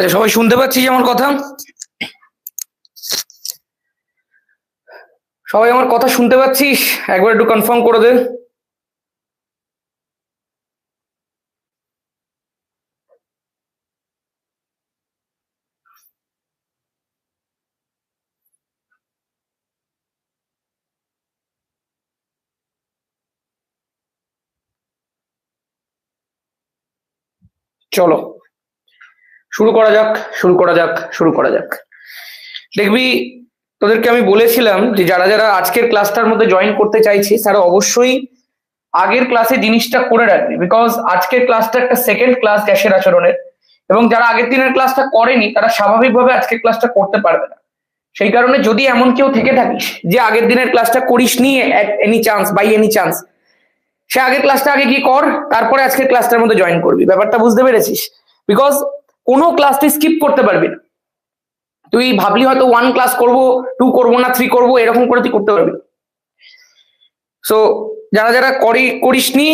আচ্ছা, সবাই শুনতে পাচ্ছিস আমার কথা? সবাই আমার কথা শুনতে পাচ্ছিস? একবার একটু কনফার্ম করে দে। চলো শুরু করা যাক, শুরু করা যাক, শুরু করা যাক। দেখবি, তোদেরকে আমি বলেছিলাম যে যারা যারা আজকের ক্লাসটার মধ্যে জয়েন করতে চাইছিস তারা অবশ্যই আগের ক্লাসে জিনিসটা করে রাখবি, বিকজ আজকের ক্লাসটা একটা সেকেন্ড ক্লাস গ্যাসের আচরণের, এবং যারা আগের দিনের ক্লাসটা করেনি তারা স্বাভাবিকভাবে আজকের ক্লাসটা করতে পারবে না। সেই কারণে যদি এমন কেউ থেকে থাকিস যে আগের দিনের ক্লাসটা করিস নি any chance, by any chance, সে আগের ক্লাসটা আগে গিয়ে কর, তারপরে আজকের ক্লাসটার মধ্যে জয়েন করবি। ব্যাপারটা বুঝতে পেরেছিস? বিকজ কোনো ক্লাস তুই স্কিপ করতে পারবি না। তুই ভাবলি হয়তো 1 ক্লাস করবো, 2 করবো না, 3 করবো, এরকম করে তুই করতে পারবি। সো যারা যারা করিসনি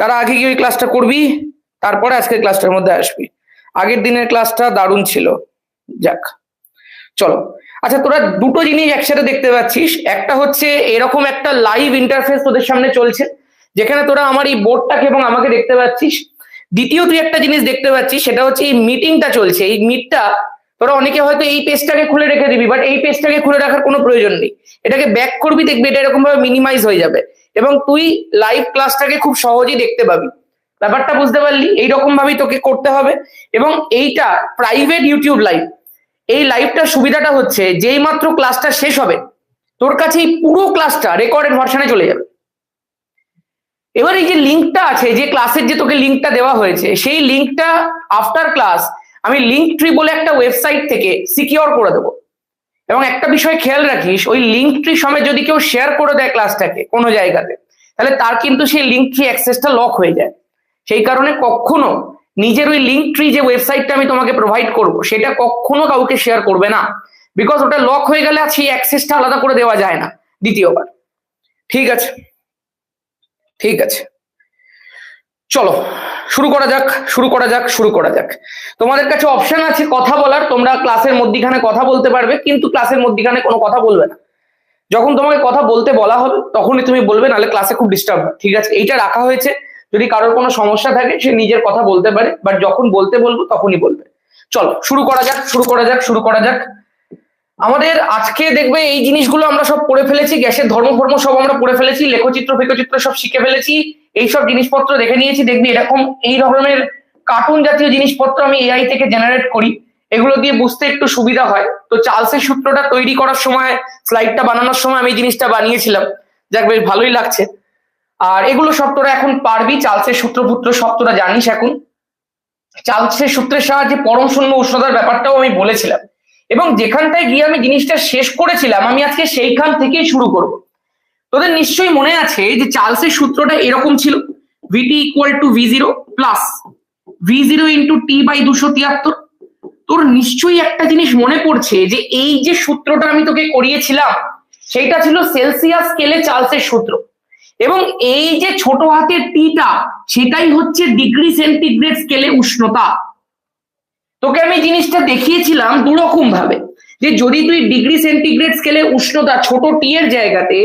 তারা আগে গিয়ে ওই ক্লাসটা করবি, তারপরে আজকের ক্লাসটার মধ্যে আসবি। আগের দিনের ক্লাসটা দারুণ ছিল। যাক, চলো। আচ্ছা, তোরা দুটো জিনিস একসাথে দেখতে পাচ্ছিস। একটা হচ্ছে এরকম একটা লাইভ ইন্টারফেস তোদের সামনে চলছে, যেখানে তোরা আমার এই বোর্ডটাকে এবং আমাকে দেখতে পাচ্ছিস। দ্বিতীয় তুই একটা জিনিস দেখতে পাচ্ছিস, সেটা হচ্ছে এই মিটিংটা চলছে। এই মিটটা তোরা অনেকে হয়তো এই পেজটাকে খুলে রেখে দিবি, বাট এই পেজটাকে খুলে রাখার কোনো প্রয়োজন নেই। এটাকে ব্যাক করবি, দেখবি এটা এরকম ভাবে মিনিমাইজ হয়ে যাবে এবং তুই লাইভ ক্লাসটাকে খুব সহজেই দেখতে পাবি। ব্যাপারটা বুঝতে পারলি? এইরকম ভাবেই তোকে করতে হবে। এবং এইটা প্রাইভেট ইউটিউব লাইভ। এই লাইভটার সুবিধাটা হচ্ছে যেই মাত্র ক্লাসটা শেষ হবে তোর কাছে এই পুরো ক্লাসটা রেকর্ডেড ভার্সনে চলে যাবে। এবার এই যে লিঙ্কটা আছে, যে ক্লাসের যে তোকে লিঙ্কটা দেওয়া হয়েছে, সেই লিঙ্কটা আফটার ক্লাস আমি লিঙ্ক ট্রি বলে একটা ওয়েবসাইট থেকে সিকিউর করে দেবো। এবং একটা বিষয় খেয়াল রাখিস, ওই লিঙ্ক ট্রি সমেত যদি কেউ শেয়ার করে দেয় ক্লাসটাকে কোনো জায়গাতে, তাহলে তার কিন্তু সেই লিঙ্ক ট্রি অ্যাক্সেসটা লক হয়ে যায়। সেই কারণে কখনো নিজের ওই লিঙ্ক ট্রি যে ওয়েবসাইটটা আমি তোমাকে প্রোভাইড করব সেটা কখনো কাউকে শেয়ার করবে না, বিকজ ওটা লক হয়ে গেলে আর সেই অ্যাক্সেসটা আলাদা করে দেওয়া যায় না দ্বিতীয়বার। ঠিক আছে, ঠিক আছে, চলো শুরু করা যাক, শুরু করা যাক, শুরু করা যাক। তোমাদের কাছে অপশন আছে কথা বলার, তোমরা ক্লাসের মধ্যিখানে কথা বলতে পারবে, কিন্তু ক্লাসের মধ্যিখানে কোনো কথা বলবে না। যখন তোমাকে কথা বলতে বলা হবে তখনই তুমি বলবে, নাহলে ক্লাসে খুব ডিস্টার্ব হয়। ঠিক আছে, এইটা রাখা হয়েছে, যদি কারোর কোনো সমস্যা থাকে সে নিজের কথা বলতে পারে, বাট যখন বলতে বলবো তখনই বলবে। চলো শুরু করা যাক, শুরু করা যাক, শুরু করা যাক। আমাদের আজকে দেখবে এই জিনিসগুলো আমরা সব পড়ে ফেলেছি, গ্যাসের ধর্ম ফর্ম সব আমরা পড়ে ফেলেছি, লেখচিত্র ফেকচিত্র সব শিখে ফেলেছি, এইসব জিনিসপত্র দেখে নিয়েছি। দেখবি এরকম এই ধরনের কার্টুন জাতীয় জিনিসপত্র আমি এআই থেকে জেনারেট করি, এগুলো দিয়ে বুঝতে একটু সুবিধা হয়। তো চার্লসের সূত্রটা তৈরি করার সময়, স্লাইডটা বানানোর সময় আমি এই জিনিসটা বানিয়েছিলাম। যাক, বেশ ভালোই লাগছে। আর এগুলো সব তোরা এখন পারবি, চার্লসের সূত্রপুত্র সব তোরা জানিস এখন। চার্লসের সূত্রের সাহায্যে পরম শূন্য উষ্ণতার ব্যাপারটাও আমি বলেছিলাম, এবং যেখানটায় গিয়ে আমি জিনিসটা শেষ করেছিলাম আমি আজকে সেইখান থেকেই শুরু করব। তোদের নিশ্চয়ই মনে আছে যে চার্লসের সূত্রটা এরকম ছিল, VT equal to V0 plus V0 into T by 273। তোর নিশ্চয়ই একটা জিনিস মনে পড়ছে যে এই যে সূত্রটা আমি তোকে করিয়েছিলাম সেইটা ছিল সেলসিয়াস স্কেলে চার্লসের সূত্র, এবং এই যে ছোট হাতের টিটা সেটাই হচ্ছে ডিগ্রি সেন্টিগ্রেড স্কেলে উষ্ণতা। তোকে আমি জিনিসটা দেখিয়েছিলাম দুরকম ভাবে, যে যদি তুই ডিগ্রি সেন্টিগ্রেড স্কেলে উষ্ণতা ছোট টি এর জায়গাতে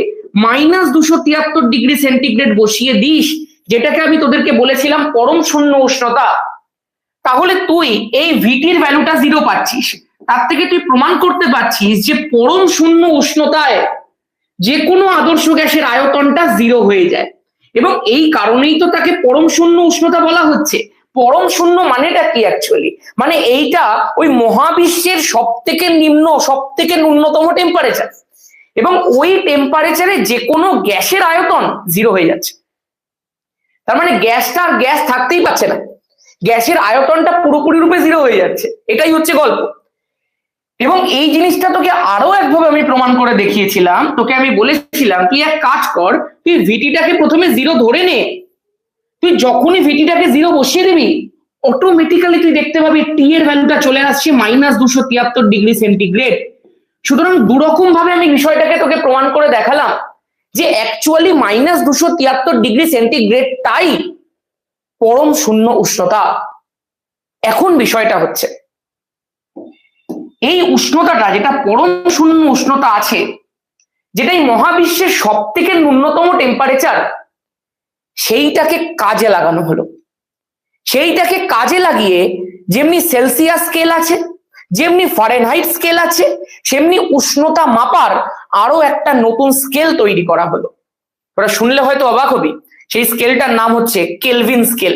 -273 ডিগ্রি সেন্টিগ্রেড বসিয়ে দিস, যেটাকে আমি তোদেরকে বলেছিলাম পরম শূন্য উষ্ণতা, তাহলে তুই এই ভিটির ভ্যালুটা 0 পাচ্ছিস। তার থেকে তুই প্রমাণ করতে পারছিস যে পরম শূন্য উষ্ণতায় যে কোনো আদর্শ গ্যাসের আয়তনটা 0 হয়ে যায়। এবং এই কারণেই তো তাকে পরম শূন্য উষ্ণতা বলা হচ্ছে। পরম শূন্য মানেটা কি অ্যাকচুয়ালি? মানে এইটা ওই মহাবিশ্বের সব থেকে নিম্ন, সব থেকে ন্যূনতম টেম্পারেচার, এবং ওই টেম্পারেচারে যে কোনো গ্যাসের আয়তন 0 হয়ে যাচ্ছে। তার মানে গ্যাসটা আর গ্যাস থাকতেই পারছে না, গ্যাসের আয়তনটা পুরোপুরি রূপে 0 হয়ে যাচ্ছে। এটাই হচ্ছে গল্প। এবং এই জিনিসটা তোকে আরো একভাবে আমি প্রমাণ করে দেখিয়েছিলাম। তোকে আমি বলেছিলাম তুই এক কাজ কর, তুই ভিটিটাকে প্রথমে 0 ধরে নে, তুই যখনই ভিটিটাকে 0 বসিয়ে দিবি অটোমেটিক্যালি তুই দেখতে পাবি টি এর ভ্যালুটা চলে আসছে -273 ডিগ্রি সেন্টিগ্রেড। সুতরাং দুরকম ভাবে আমি বিষয়টাকে তোকে প্রমাণ করে দেখালাম যে অ্যাকচুয়ালি -273 ডিগ্রি সেন্টিগ্রেডটাই পরম শূন্য উষ্ণতা। এখন বিষয়টা হচ্ছে এই উষ্ণতাটা, যেটা পরম শূন্য উষ্ণতা আছে, যেটা এই মহাবিশ্বের সব থেকে ন্যূনতম টেম্পারেচার, সেইটাকে কাজে লাগানো হলো। সেইটাকে কাজে লাগিয়ে যেমনি সেলসিয়াস স্কেল আছে, যেমনি ফারেনহাইট স্কেল আছে, সেমনি উষ্ণতা মাপার আরো একটা নতুন স্কেল তৈরি করা হলো। ওরা শুনলে হয়তো অবাক হবি, সেই স্কেলটার নাম হচ্ছে কেলভিন স্কেল।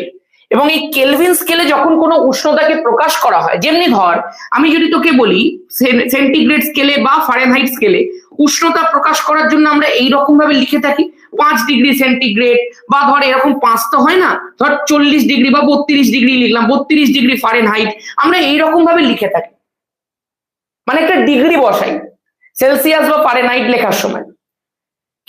এবং এই কেলভিন স্কেলে যখন কোনো উষ্ণতাকে প্রকাশ করা হয়, যেমনি ধর আমি যদি তোকে বলি সেন্টিগ্রেড স্কেলে বা ফারেনহাইট স্কেলে উষ্ণতা প্রকাশ করার জন্য আমরা এইরকম ভাবে লিখে থাকি 5 ডিগ্রি সেন্টিগ্রেড, বা ধর এরকম 5 তো হয় না, ধর 40 ডিগ্রি বা 32 ডিগ্রি লিখলাম, 32 ডিগ্রি ফারেনহাইট, আমরা এইরকম ভাবে লিখে থাকি, মানে একটা ডিগ্রি বসাই সেলসিয়াস বা ফারেনহাইট লেখার সময়।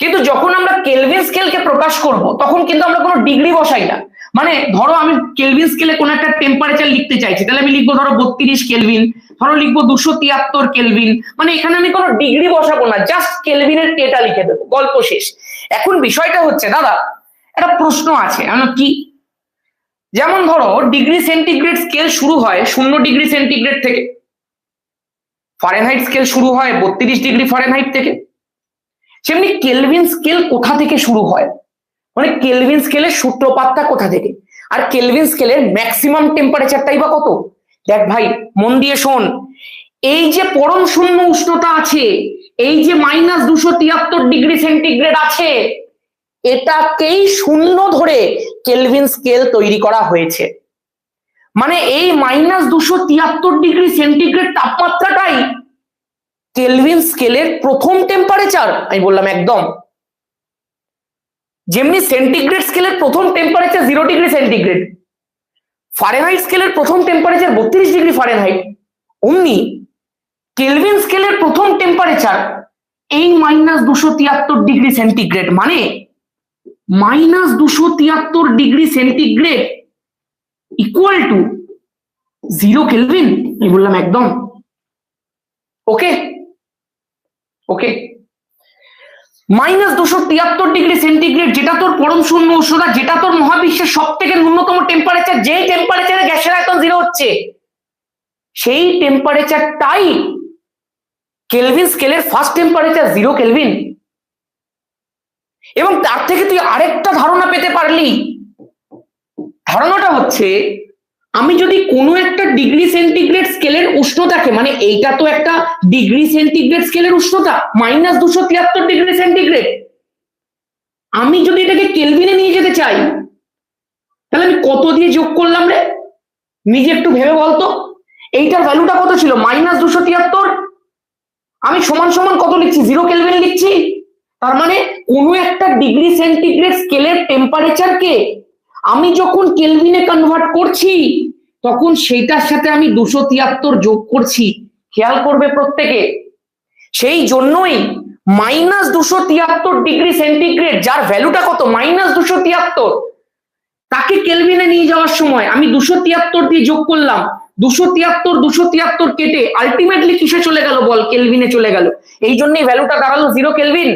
কিন্তু যখন আমরা কেলভিন স্কেলকে প্রকাশ করব তখন কিন্তু আমরা কোনো ডিগ্রি বসাই না। মানে ধরো আমি কেলভিন স্কেলে কোনো একটা টেম্পারেচার লিখতে চাইছি, তাহলে আমি লিখবো ধরো 32 কেলভিন, ধরো লিখবো 273 কেলভিন, মানে এখানে আমি কোনো ডিগ্রি বসাবো না, জাস্ট কেলভিনের কেটা লিখে দেবো, গল্প শেষ। এখন বিষয়টা হচ্ছে দাদা একটা প্রশ্ন আছে, কি, যেমন ধরো ডিগ্রি সেন্টিগ্রেড স্কেল শুরু হয় 0 ডিগ্রি সেন্টিগ্রেড থেকে, ফারেনহাইট স্কেল শুরু হয় 32 ডিগ্রি ফারেনহাইট থেকে, সেমনি কেলভিন স্কেল কোথা থেকে শুরু হয়, মানে কেলভিন স্কেলের সূত্রপাতটা কোথা থেকে, আর কেলভিন স্কেলের ম্যাক্সিমাম টেম্পারেচারটাই বা কত। দেখ ভাই মন দিয়ে শোন, এই যে পরম শূন্য উষ্ণতা আছে, এই যে -273 ডিগ্রি সেন্টিগ্রেড আছে, এটাকেই শূন্য ধরে কেলভিন স্কেল তৈরি করা হয়েছে। মানে এই -273 ডিগ্রি সেন্টিগ্রেড তাপমাত্রাটাই কেলভিন স্কেলের প্রথম টেম্পারেচার। আমি বললাম একদম। যেমনি সেন্টিগ্রেড স্কেলের প্রথম টেম্পারেচার 0 ডিগ্রি সেন্টিগ্রেড, ফারেনহাইট স্কেলের প্রথম টেম্পারেচার 32 ডিগ্রি ফারেনহাইট, অমনি কেলভিন স্কেলের প্রথম টেম্পারেচার এই -273 ডিগ্রি সেন্টিগ্রেড। মানে -273 degree centigrade equal to 0 Kelvin. আমি বললাম একদম। ওকে ওকে, -273 ডিগ্রি সেন্টিগ্রেড যেটা তোর পরম শূন্য উষ্ণতা, যেটা তোর মহাবিশ্বের সব থেকে ন্যূনতম টেম্পারেচার, যেই টেম্পারেচারে গ্যাসের আয়তন 0 হচ্ছে, সেই টেম্পারেচারটাই কেলভিন স্কেলের ফার্স্ট টেম্পারেচার 0 কেলভিন। এবং তার থেকে তুই আরেকটা ধারণা পেতে পারলি, ধারণাটা হচ্ছে আমি যদি কোনো একটা ডিগ্রি সেন্টিগ্রেড স্কেলের উষ্ণতাকে, মানে এইটা তো একটা ডিগ্রি সেন্টিগ্রেড স্কেলের উষ্ণতা -273 ডিগ্রি সেন্টিগ্রেড, আমি যদি এটাকে কেলভিনে নিয়ে যেতে চাই, তাহলে আমি কত দিয়ে যোগ করলাম রে, নিজে একটু ভেবে বলতো। এইটার ভ্যালুটা কত ছিল, -273, আমি সমান সমান কত লিখছি, 0 কেলভিন লিখছি। তার মানে কোনো একটা ডিগ্রি সেন্টিগ্রেড স্কেলের টেম্পারেচারকে আমি যখন কেলভিনে কনভার্ট করছি, তখন সেইটার সাথে আমি 273 যোগ করছি। খেয়াল করবে প্রত্যেকে। সেই জন্যই -273 ডিগ্রি সেন্টিগ্রেড, যার ভ্যালুটা কত -273, তাকে কেলভিনে নিয়ে যাওয়ার সময় আমি 273 দিয়ে যোগ করলাম, 273 কেটে আলটিমেটলি কিসে চলে গেল বল, কেলভিনে চলে গেল। এই জন্যই ভ্যালুটা দাঁড়ালো 0 কেলভিন।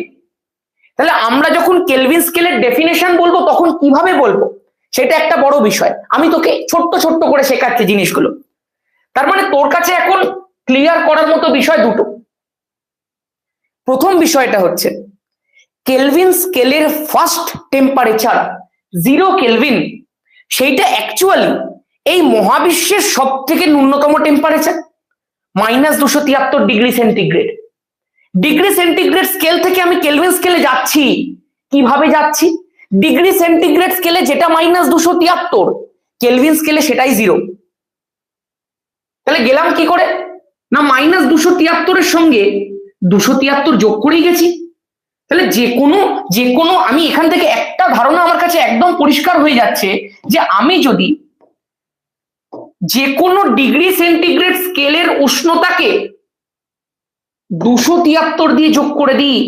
তাহলে আমরা যখন কেলভিন স্কেলের ডেফিনেশন বলবো তখন কিভাবে বলবো, সেটা একটা বড় বিষয়। আমি তোকে ছোট্ট ছোট্ট করে শেখাচ্ছি জিনিসগুলো। তার মানে তোর কাছে এখন ক্লিয়ার করার মতো বিষয় দুটো। প্রথম বিষয়টা হচ্ছে কেলভিন স্কেলের ফার্স্ট টেম্পারেচার 0 কেলভিন, সেইটা অ্যাকচুয়ালি এই মহাবিশ্বের সব থেকে ন্যূনতম temperature -273 degree centigrade. Degree centigrade scale থেকে আমি কেলভিন স্কেলে যাচ্ছি, কিভাবে যাচ্ছি, ডিগ্রি সেন্টিগ্রেড স্কেলে যেটা -273, কেলভিন স্কেলে সেটাই 0। তাহলে গেলাম কি করে না, -273 সঙ্গে 273 যোগ করেই গেছি। তাহলে যে কোনো আমি এখান থেকে একটা ধারণা আমার কাছে একদম পরিষ্কার হয়ে যাচ্ছে, যে আমি যদি যে কোনো ডিগ্রি সেন্টিগ্রেড স্কেলের উষ্ণতাকে 273 দিয়ে যোগ করে দিই,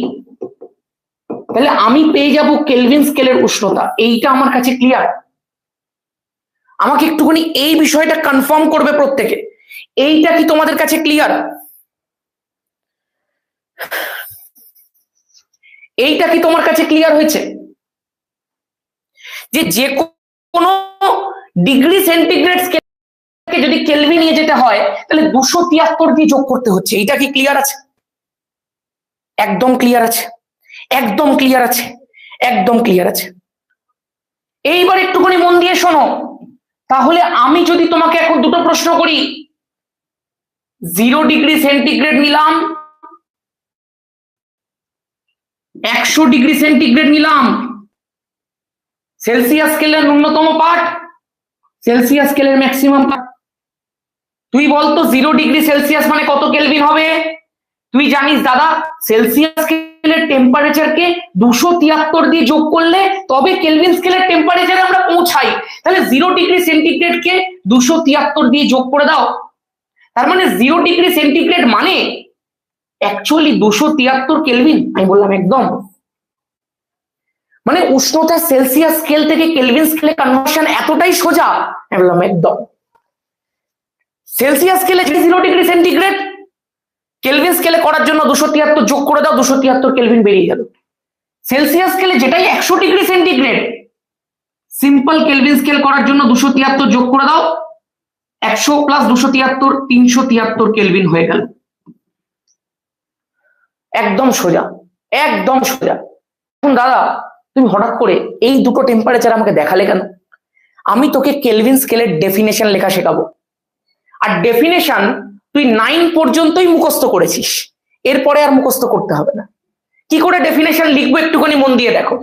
তাহলে আমি পেয়ে যাব কেলভিন স্কেলের উষ্ণতা। এইটা আমার কাছে ক্লিয়ার। আমাকে একটুখানি এই বিষয়টা কনফার্ম করবে প্রত্যেকে, এইটা কি তোমাদের কাছে ক্লিয়ার? এইটা কি তোমার কাছে ক্লিয়ার হয়েছে যে কোনো ডিগ্রি সেন্টিগ্রেড স্কেল যদি কেলভিন নিয়ে যেতে হয় তাহলে 273 দিয়ে যোগ করতে হচ্ছে। এটা কি ক্লিয়ার আছে? একদম ক্লিয়ার আছে, একদম ক্লিয়ার আছে, একদম ক্লিয়ার আছে। এইবার একটুখানি মন দিয়ে শোনো। তাহলে আমি যদি তোমাকে এখন দুটো প্রশ্ন করি, 0 ডিগ্রি সেন্টিগ্রেড নিলাম, 100 ডিগ্রি সেন্টিগ্রেড নিলাম, সেলসিয়াস স্কেলের ন্যূনতম পার্ট, সেলসিয়াস স্কেলের ম্যাক্সিমাম পার্ট। তুই বলতো 0 ডিগ্রি সেলসিয়াস মানে কত কেলভিন হবে? তুই জানিস দাদা, সেলসিয়াস স্কেলের টেম্পারেচারকে 273 দিয়ে যোগ করলে তবে কেলভিন স্কেলের টেম্পারেচারে আমরা পৌঁছাই। তাহলে 0 ডিগ্রি সেন্টিগ্রেডকে 273 দিয়ে যোগ করে দাও। তার মানে 0 ডিগ্রি সেন্টিগ্রেড মানে অ্যাকচুয়ালি 273 কেলভিন। আমি বললাম একদম। মানে উষ্ণতা সেলসিয়াস স্কেল থেকে কেলভিন স্কেলে কনভার্সন এতটাই সোজা। আমি বললাম একদম। সেলসিয়াস স্কেলে 0 ডিগ্রি সেন্টিগ্রেড, কেলভিন স্কেলে করার জন্য 273 যোগ করে দাও, 273 কেলভিন বেরিয়ে গেল। সেলসিয়াস স্কেলে যেটাই 100 degree centigrade, simple Kelvin scale করার জন্য 273 যোগ করে দাও, 100 প্লাস 273 373 কেলভিন হয়ে গেল। একদম সোজা, একদম সোজা। এখন দাদা তুমি হঠাৎ করে এই দুটো টেম্পারেচার আমাকে দেখালে কেন? আমি তোকে কেলভিন স্কেলের ডেফিনেশন লেখা শেখাবো। আর ডেফিনেশন তুই 9 পর্যন্তই মুখস্থ করেছিস, এরপরে আর মুখস্থ করতে হবে না। কি করে ডেফিনেশন লিখবো একটুখানি মন দিয়ে দেখো।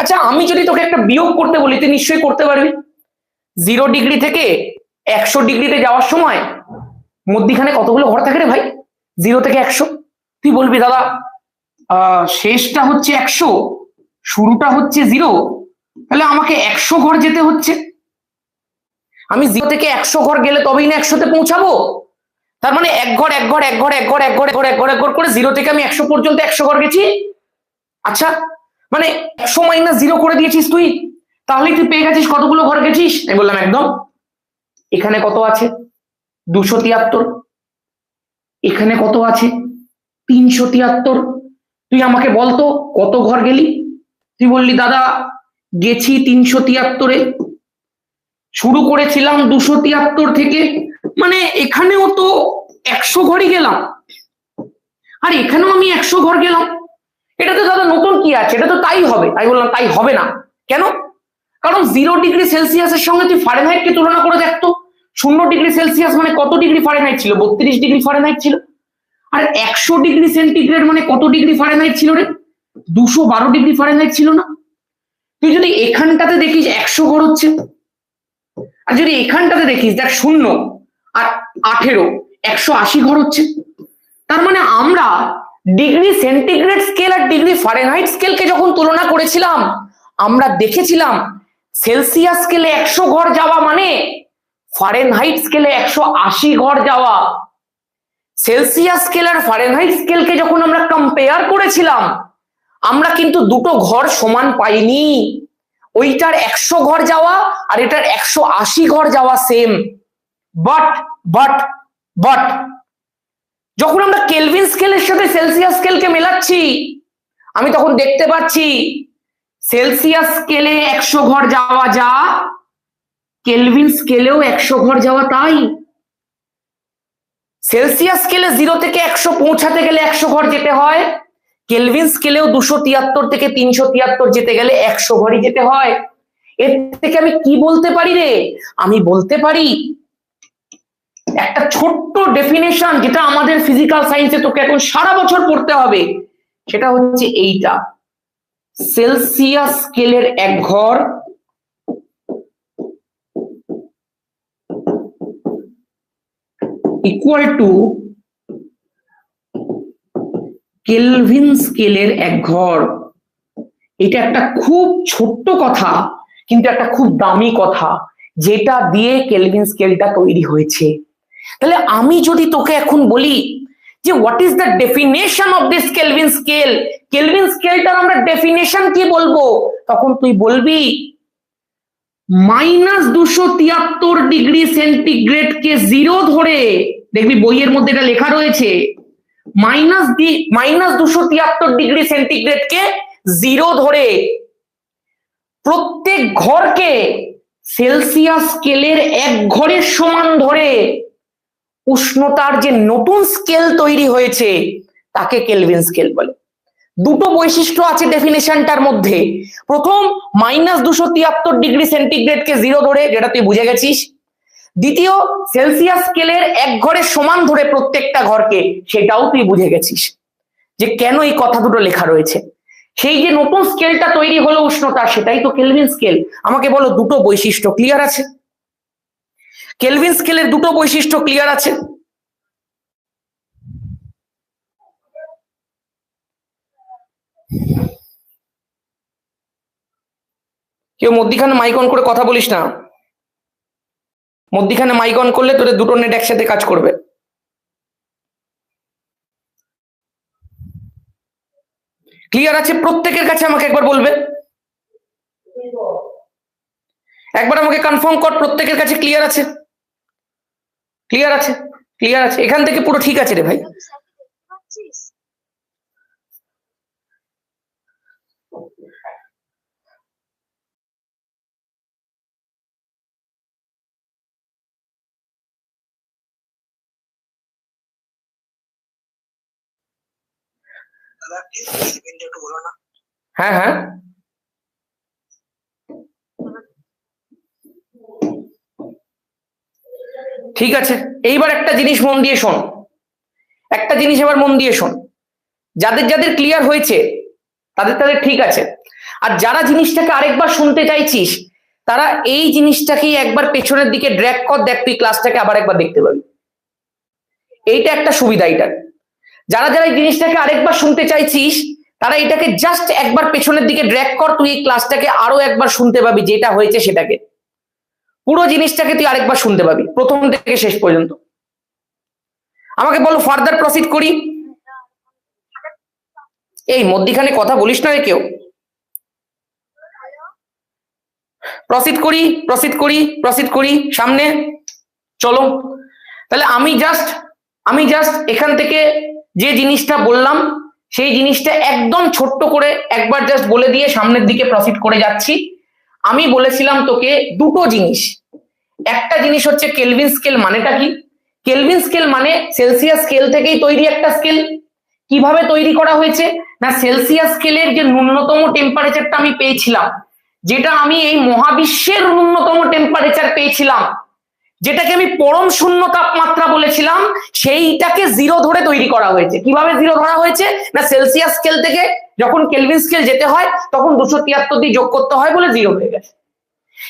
আচ্ছা, আমি যদি তোকে একটা বিয়োগ করতে বলি, তুই নিশ্চয়ই করতে পারবি। 0 ডিগ্রি থেকে 100 ডিগ্রিতে যাওয়ার সময় মধ্যিখানে কতগুলো ঘর থাকে রে ভাই? 0 থেকে 100। তুই বলবি দাদা শেষটা হচ্ছে 100, শুরুটা হচ্ছে 0, তাহলে আমাকে 100 ঘর যেতে হচ্ছে। আমি 0 থেকে 100 ঘর গেলে তবেই না 100তে পৌঁছাবো। তার মানে এক ঘর এক ঘর এক ঘর এক ঘর এক ঘর এক ঘর এক ঘর এক ঘর করে 0 থেকে আমি 100 পর্যন্ত 100 ঘর গেছি। আচ্ছা, মানে 100 মাইনাস 0 করে দিয়েছিস তুই, তাহলে তুই পেয়ে গেছিস কতগুলো ঘর গেছিস। আমি বললাম একদম। এখানে কত আছে? 273। এখানে কত আছে? 373। তুই আমাকে বলতো কত ঘর গেলি? তুই বললি দাদা গেছি 373-এ, শুরু করেছিলাম 273 থেকে, মানে এখানেও তো 100 ঘরই গেলাম, আর এখানেও আমি 100 ঘর গেলাম। এটাতে দাদা নতুন কি আছে? এটা তো তাই হবে। আমি বললাম তাই হবে না। কেন? কারণ 0 ডিগ্রি সেলসিয়াসের সঙ্গে তুই ফারেনহাইটকে তুলনা করে দেখতো। 0 ডিগ্রি সেলসিয়াস মানে কত ডিগ্রি ফারেনহাইট ছিল? 32 ডিগ্রি ফারেনহাইট ছিল। আর 100 ডিগ্রি সেন্টিগ্রেড মানে কত ডিগ্রি ফারেনহাইট ছিল রে? 212 ডিগ্রি ফারেনহাইট ছিল না? তুই যদি এখানটাতে দেখিস 100 ঘর হচ্ছে, আর যদি এখানটাতে দেখিস দেখ 0 আর 18 180 ঘর হচ্ছে। তার মানে আমরা ডিগ্রি সেন্টিগ্রেড স্কেল আর ডিগ্রি ফারেনহাইট স্কেলকে যখন তুলনা করেছিলাম, আমরা দেখেছিলাম সেলসিয়াস স্কেলে 100 ঘর যাওয়া মানে ফারেনহাইট স্কেলে 180 ঘর যাওয়া। সেলসিয়াস স্কেল আর ফারেনহাইট স্কেলকে যখন আমরা কম্পেয়ার করেছিলাম, আমরা কিন্তু দুটো ঘর সমান পাইনি। ওইটার 100 ঘর যাওয়া আর এটার 180 ঘর যাওয়া সেম। বাট যখন আমরা কেলভিন স্কেলের সাথে সেলসিয়াস স্কেলকে মেলাচ্ছি, আমি তখন দেখতে পাচ্ছি সেলসিয়াস স্কেলে 100 ঘর যাওয়া যা, কেলভিন স্কেলেও 100 ঘর যাওয়া তাই। সেলসিয়াস স্কেলে 0 থেকে 100 পৌঁছাতে গেলে 100 ঘর যেতে হয়, কেলভিন স্কেলেও 273 থেকে 373 যেতে গেলে 100 ঘরই যেতে হয়। এর থেকে আমি কি বলতে পারি রে? আমি বলতে পারি একটা ছোট্ট ডেফিনেশন, যেটা আমাদের ফিজিক্যাল সায়েন্সে তোকে এখন সারা বছর পড়তে হবে, সেটা হচ্ছে এইটা। সেলসিয়াস স্কেলের 1 ঘর ইকুয়াল টু কেলভিন স্কেলের 1 ঘর। এটা একটা খুব ছোট্ট কথা, কিন্তু একটা খুব দামি কথা, যেটা দিয়ে কেলভিন স্কেলটা তৈরি হয়েছে। তাহলে আমি যদি তোকে এখন বলি যে what is the definition of this Kelvin scale, Kelvin স্কেলটার আমরা ডেফিনেশন কি বলবো, তখন তুই বলবি -273 ডিগ্রি সেন্টিগ্রেড কে 0 ধরে, দেখবি বইয়ের মধ্যে এটা লেখা রয়েছে, -273 ডিগ্রি সেন্টিগ্রেড কে 0 ধরে প্রত্যেক ঘরকে সেলসিয়াস স্কেলের এক ঘরের সমান ধরে উষ্ণতার যে নতুন স্কেল তৈরি হয়েছে তাকে কেলভিন স্কেল বলে। দুটো বৈশিষ্ট্য আছে ডেফিনেশনটার মধ্যে। প্রথম, -273°C-কে 0 ধরে, যেটা তুই বুঝে গেছিস। দ্বিতীয়, সেলসিয়াস স্কেলের এক ঘরের সমান ধরে প্রত্যেকটা ঘরকে, সেটাও তুই বুঝে গেছিস যে কেন এই কথা দুটো লেখা রয়েছে। সেই যে নতুন স্কেলটা তৈরি হলো উষ্ণতা, সেটাই তো কেলভিন স্কেল। আমাকে বলো, দুটো বৈশিষ্ট্য ক্লিয়ার আছে? কেলভিন স্কেলের দুটো বৈশিষ্ট্য ক্লিয়ার আছে? কেউ মধ্যিখানে মাইক অন করে কথা বলিস না। মধ্যিখানে মাইক অন করলে তোদের দুটো নেট একসাথে কাজ করবে। ক্লিয়ার আছে প্রত্যেকের কাছে? আমাকে একবার বলবে, একবার আমাকে কনফার্ম কর প্রত্যেকের কাছে ক্লিয়ার আছে? ক্লিয়ার আছে? ক্লিয়ার আছে? এখান থেকে পুরো ঠিক আছে রে ভাই। হ্যাঁ হ্যাঁ, ঠিক আছে। এইবার একটা জিনিস মন দিয়ে শোন, একটা জিনিস এবার মন দিয়ে শোন। যাদের যাদের ক্লিয়ার হয়েছে তাদের তাদের ঠিক আছে, আর যারা জিনিসটাকে আরেকবার শুনতে চাইছিস তারা এই জিনিসটাকেই একবার পেছনের দিকে ড্র্যাগ কর, দেখ তুই ক্লাসটাকে আবার একবার দেখতে পাবি। এইটা একটা সুবিধা এটার। যারা যারা এই জিনিসটাকে আরেকবার শুনতে চাইছিস তারা এটাকে জাস্ট একবার পেছনের দিকে ড্র্যাগ কর, তুই এই ক্লাসটাকে আরো একবার শুনতে পাবি, যেটা হয়েছে সেটাকে, পুরো জিনিসটাকে তুই আরেকবার শুনতে পাবি প্রথম থেকে শেষ পর্যন্ত। আমাকে বলো, ফার্দার প্রসিড করি? এই মধ্যিখানে কথা বলিস না রে কেউ। প্রসিড করি, প্রসিড করি, প্রসিড করি, সামনে চলো। তাহলে আমি জাস্ট এখান থেকে যে জিনিসটা বললাম সেই জিনিসটা একদম ছোট্ট করে একবার জাস্ট বলে দিয়ে সামনের দিকে প্রসিড করে যাচ্ছি। আমি বলেছিলাম তোকে দুটো জিনিস। একটা জিনিস হচ্ছে কেলভিন স্কেল মানেটা কি। কেলভিন স্কেল মানে সেলসিয়াস স্কেল থেকেই তৈরি একটা স্কেল। কিভাবে তৈরি করা হয়েছে না, সেলসিয়াস স্কেলের যে ন্যূনতম টেম্পারেচারটা আমি পেয়েছিলাম, যেটা আমি এই মহাবিশ্বের ন্যূনতম টেম্পারেচার পেয়েছিলাম, যেটাকে আমি পরম শূন্য তাপমাত্রা বলেছিলাম, সেইটাকে 0 ধরে তৈরি করা হয়েছে। কিভাবে 0 ধরা হয়েছে না, সেলসিয়াস স্কেল থেকে যখন কেলভিন স্কেল যেতে হয় তখন 273 দিয়ে যোগ করতে হয় বলে 0 হয়ে গেছে।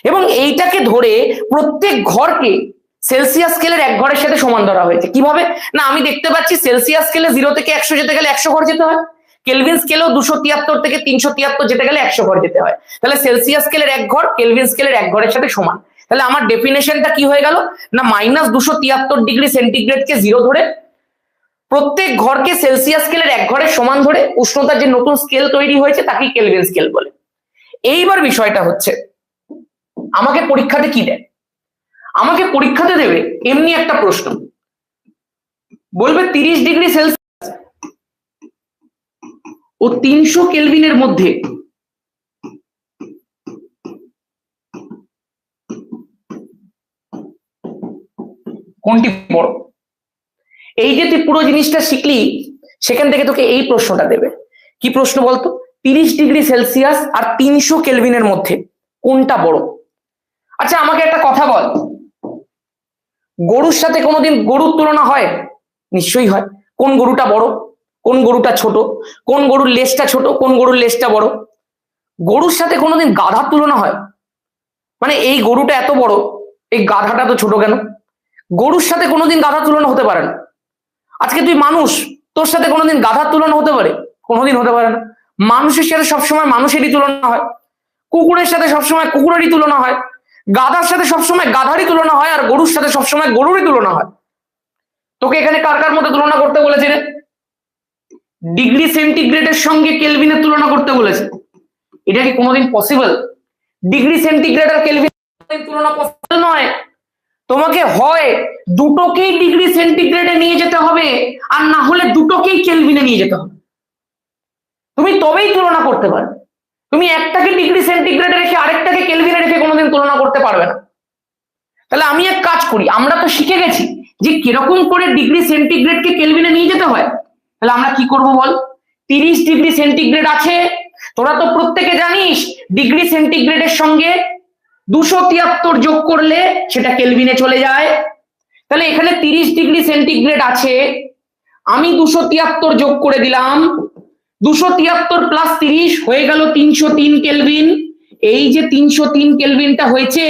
এবং এইটাকে ধরে প্রত্যেক ঘরকে সেলসিয়াস স্কেলের এক ঘরের সাথে সমান ধরা হয়েছে। কিভাবে না, আমি দেখতে পাচ্ছি সেলসিয়াস স্কেলে 0 থেকে 100 যেতে গেলে 100 ঘর যেতে হয়, কেলভিন স্কেলেও 273 থেকে 373 যেতে গেলে 100 ঘর যেতে হয়। তাহলে সেলসিয়াস স্কেলের এক ঘর কেলভিন স্কেলের এক ঘরের সাথে সমান। তাহলে আমার ডেফিনেশনটা কি হয়ে গেল না, -273°C-কে 0 ধরে প্রত্যেক ঘরকে সেলসিয়াস স্কেলের এক ঘরের সমান ধরে উষ্ণতার যে নতুন স্কেল তৈরি হয়েছে তাকে কেলভিন স্কেল বলে। এইবার বিষয়টা হচ্ছে, আমাকে পরীক্ষাতে কি দেয়? আমাকে পরীক্ষাতে দেবে এমনি একটা প্রশ্ন, বলবে 30°C ও 300 কেলভিনের মধ্যে কোনটি বড়? এই যে তুই পুরো জিনিসটা শিখলি, সেখান থেকে তোকে এই প্রশ্নটা দেবে। কি প্রশ্ন বলতো? 30°C আর 300 কেলভিনের মধ্যে কোনটা বড়? আচ্ছা আমাকে একটা কথা বল, গরুর সাথে কোনোদিন গরুর তুলনা হয়? নিশ্চয়ই হয়। কোন গরুটা বড়, কোন গরুটা ছোট, কোন গরুর লেজটা ছোট, কোন গরুর লেজটা বড়? গরুর সাথে কোনোদিন গাধার তুলনা হয়? মানে এই গরুটা এত বড়, এই গাধাটা তো ছোট কেন? গরুর সাথে কোনোদিন গাধার তুলনা হতে পারে না। আজকে তুই মানুষ, তোর সাথে কোনোদিন গাধার তুলনা হতে পারে? কোনোদিন হতে পারে না। মানুষের সাথে সবসময় মানুষেরই তুলনা হয়, কুকুরের সাথে সবসময় কুকুরেরই তুলনা হয়, গাধার সাথে সবসময় গাধারই তুলনা হয়, আর গরুর সাথে সবসময় গরুরই তুলনা হয়। তোকে এখানে কার কার মধ্যে তুলনা করতে বলেছে রে? ডিগ্রি সেন্টিগ্রেডের সঙ্গে কেলভিনের তুলনা করতে বলেছে। এটা কি কোনোদিন পসিবল? ডিগ্রি সেন্টিগ্রেড আর কেলভিনের তুলনা পসিবল নয়। তোমাকে হয় দুটোকেই ডিগ্রি সেন্টিগ্রেডে নিয়ে যেতে হবে, আর না হলে দুটোকেই কেলভিনে নিয়ে যেতে হবে, তুমি তবেই তুলনা করতে পারবে। তুমি একটাকে ডিগ্রি সেন্টিগ্রেডে রেখে আরেকটাকে কেলভিনে রেখে কোনোদিন তুলনা করতে করতে পারবে না। তাহলে আমি এক কাজ করি, আমরা তো শিখে গেছি যে কিরকম করে ডিগ্রি সেন্টিগ্রেডকে কেলভিনে নিয়ে যেতে হয়। তাহলে আমরা কি করব বল, 30 ডিগ্রি সেন্টিগ্রেড আছে, তোরা তো প্রত্যেকে জানিস ডিগ্রি সেন্টিগ্রেডের সঙ্গে 273 যোগ করলে সেটা কেলভিনে চলে যায়। তাহলে এখানে 30 ডিগ্রি সেন্টিগ্রেড আছে, আমি 273 যোগ করে দিলাম, 273 প্লাস 30 হয়ে গেল 303 কেলভিন। এই যে 303 কেলভিনটা হয়েছে,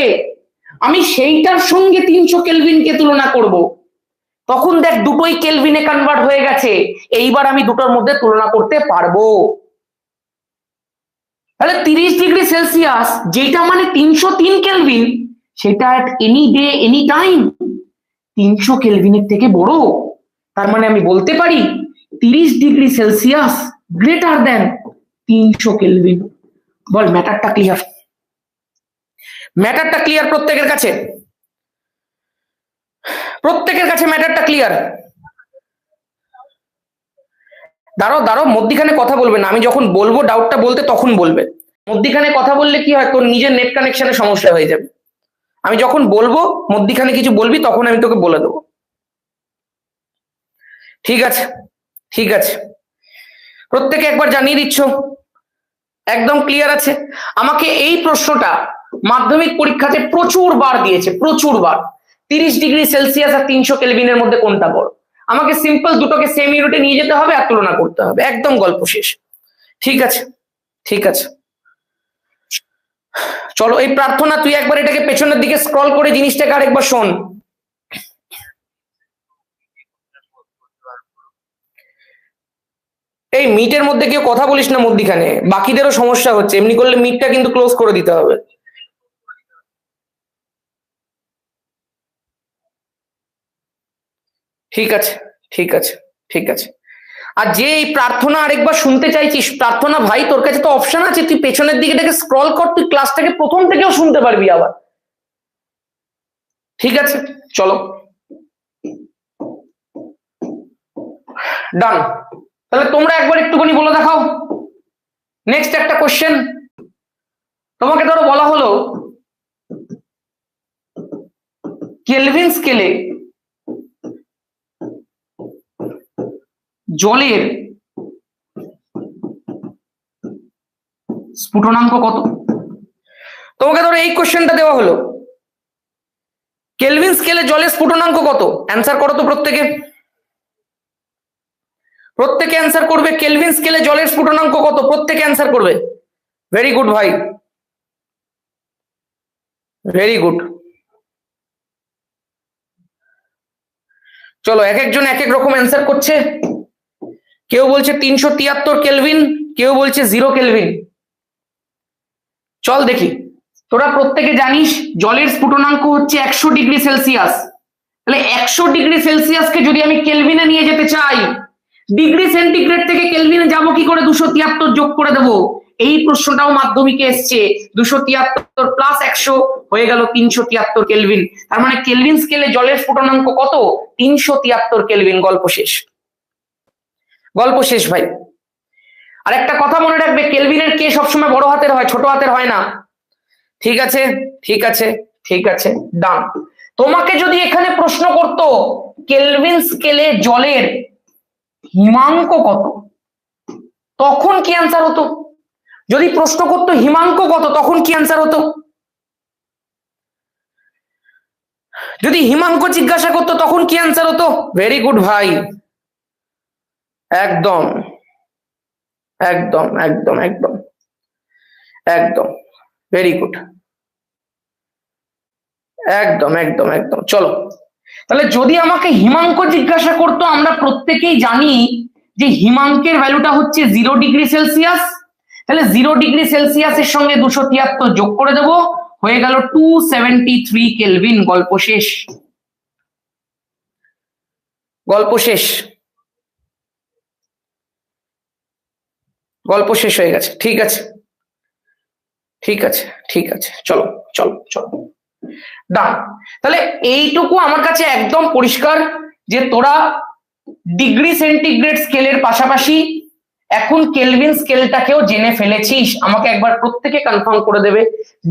আমি সেইটার সঙ্গে 300 কেলভিনকে তুলনা করব, তখন দেখ দুটোই কেলভিনে কনভার্ট হয়ে গেছে। এইবার আমি দুটোর মধ্যে তুলনা করতে পারবো। তাহলে 30 ডিগ্রি সেলসিয়াস যেটা মানে 303 কেলভিন, সেটা at any day any time 300 কেলভিনের থেকে বড়। তার মানে আমি বলতে পারি 30 degree Celsius greater than 300 Kelvin. বল ম্যাটারটা ক্লিয়ার? ম্যাটারটা ক্লিয়ার প্রত্যেকের কাছে? প্রত্যেকের কাছে ম্যাটারটা ক্লিয়ার? দাঁড়াও দাঁড়াও, মধ্যিখানে কথা বলবে না, আমি যখন বলবো ডাউটটা বলতে তখন বলবে। মধ্যিখানে কথা বললে কি হয়, তোর নিজের নেট কানেকশনের সমস্যা হয়ে যাবে। আমি যখন বলবো মধ্যিখানে কিছু বলবি তখন আমি তোকে বলে দেবো। ঠিক আছে, ঠিক আছে, প্রত্যেকে একবার জানিয়ে দিচ্ছ একদম ক্লিয়ার আছে? আমাকে এই প্রশ্নটা মাধ্যমিক পরীক্ষাতে প্রচুর বার দিয়েছে, প্রচুর বার। 30 ডিগ্রি সেলসিয়াস আর 300 কেলভিনের মধ্যে কোনটা বড়? আমাকে সিম্পল দুটোকে সেম ইউনিটে নিয়ে যেতে হবে আর তুলনা করতে হবে, একদম গল্প শেষ। ঠিক আছে, ঠিক আছে, চলো এই প্রার্থনা তুই একবার এটাকে পেছনের দিকে স্ক্রল করে জিনিসটাকে আরেকবার শোন। এই মিটের মধ্যে কেউ কথা বলিস না মধ্যিখানে, বাকিদেরও সমস্যা হচ্ছে, এমনি করলে মিটটা কিন্তু ক্লোজ করে দিতে হবে। ঠিক আছে, ঠিক আছে, ঠিক আছে। আর যে এই প্রার্থনা আরেকবার শুনতে চাইছিস, প্রার্থনা ভাই তোর কাছে তো অপশন আছে, তুই পেছনের দিকে স্ক্রল কর, তুই ক্লাসটাকে প্রথম থেকেও শুনতে পারবি আবার। ঠিক আছে, চলো ডান। তাহলে তোমরা একবার একটুখানি বলে দেখাও। নেক্সট একটা কোশ্চেন, তোমাকে ধরো বলা হলো কেলভিন স্কেলে জলের স্ফুটনাঙ্ক কত? তোমাকে ধরো এই কোশ্চেনটা দেওয়া হলো, কেলভিন স্কেলে জলের স্ফুটনাঙ্ক কত? অ্যান্সার করো তো প্রত্যেকে, প্রত্যেকে অ্যান্সার করবে। কেলভিন স্কেলে জলের স্ফুটনাঙ্ক কত? প্রত্যেকে অ্যান্সার করবে। ভেরি গুড ভাই, ভেরি গুড। চলো এক একজন এক এক রকম অ্যান্সার করছে। কেউ বলছে 373 কেলভিন, কেউ বলছে 0 কেলভিন। চল দেখি, তোরা প্রত্যেকে জানিস জলের স্ফুটনাঙ্ক হচ্ছে 100 ডিগ্রি সেলসিয়াস। তাহলে 100 ডিগ্রি সেলসিয়াসকে যদি আমি কেলভিনে নিয়ে যেতে চাই, ডিগ্রি সেন্টিগ্রেড থেকে কেলভিনে যাবো কি করে? 273 যোগ করে দেবো। এই প্রশ্নটাও মাধ্যমিকে এসছে, 273 প্লাস 100 হয়ে গেল 373 কেলভিন। তার মানে কেলভিন স্কেলে জলের স্ফুটনাঙ্ক কত? 373 কেলভিন। গল্প শেষ, গল্প শেষ ভাই। আর একটা কথা মনে রাখবে, কেলভিনের কে সবসময় বড় হাতের হয়, ছোট হাতের হয় না। ঠিক আছে, ঠিক আছে, ঠিক আছে, ডান। তোমাকে যদি এখানে প্রশ্ন করতো কেলভিন স্কেলে জলের হিমাঙ্ক কত, তখন কি অ্যান্সার হতো? যদি প্রশ্ন করতো হিমাঙ্ক কত, তখন কি অ্যান্সার হতো? যদি হিমাঙ্ক জিজ্ঞাসা করতো তখন কি অ্যান্সার হতো? ভেরি গুড ভাই, একদম একদম একদম একদম একদম, ভেরি গুড, একদম একদম একদম। চলো তাহলে যদি আমাকে হিমাঙ্ক জিজ্ঞাসা করতো, আমরা প্রত্যেকেই জানি যে হিমাঙ্কের ভ্যালুটা হচ্ছে 0 ডিগ্রি সেলসিয়াস। তাহলে 0 ডিগ্রি সেলসিয়াসের সঙ্গে 273 যোগ করে দেবো, হয়ে গেল 273 কেলভিন। গল্প শেষ, গল্প শেষ, গল্প শেষ হয়ে গেছে। ঠিক আছে, ঠিক আছে, ঠিক আছে, চলো চলো চলো ডান। তাহলে এইটুকু আমার কাছে একদম পরিষ্কার যে তোরা ডিগ্রি সেন্টিগ্রেড স্কেলের পাশাপাশি এখন কেলভিন স্কেলটাকেও জেনে ফেলেছিস? আমাকে একবার প্রত্যেকে কনফার্ম করে দেবে।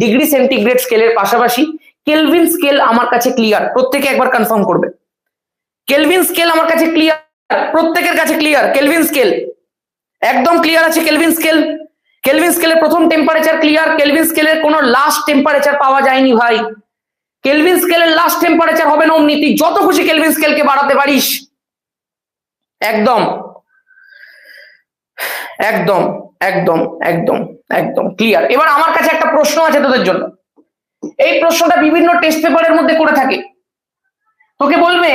ডিগ্রি সেন্টিগ্রেড স্কেলের পাশাপাশি কেলভিন স্কেল আমার কাছে ক্লিয়ার, প্রত্যেকে একবার কনফার্ম করবে। কেলভিন স্কেল আমার কাছে ক্লিয়ার, প্রত্যেকের কাছে ক্লিয়ার। কেলভিন স্কেল একদম ক্লিয়ার আছে। কেলভিন স্কেল, কেলভিন স্কেলের প্রথম টেম্পারেচার ক্লিয়ার। কেলভিন স্কেলের কোনো লাস্ট টেম্পারেচার পাওয়া যায়নি ভাই। কেলভিন স্কেলের লাস্ট টেম্পারেচার হবে না অমনি, তুই যত খুশি কেলভিন স্কেলকে বাড়াতে পারিস। একদম একদম একদম একদম একদম ক্লিয়ার। এবার আমার কাছে একটা প্রশ্ন আছে তোদের জন্য। এই প্রশ্নটা বিভিন্ন টেস্ট পেপারের মধ্যে করে থাকে। তোকে বলবে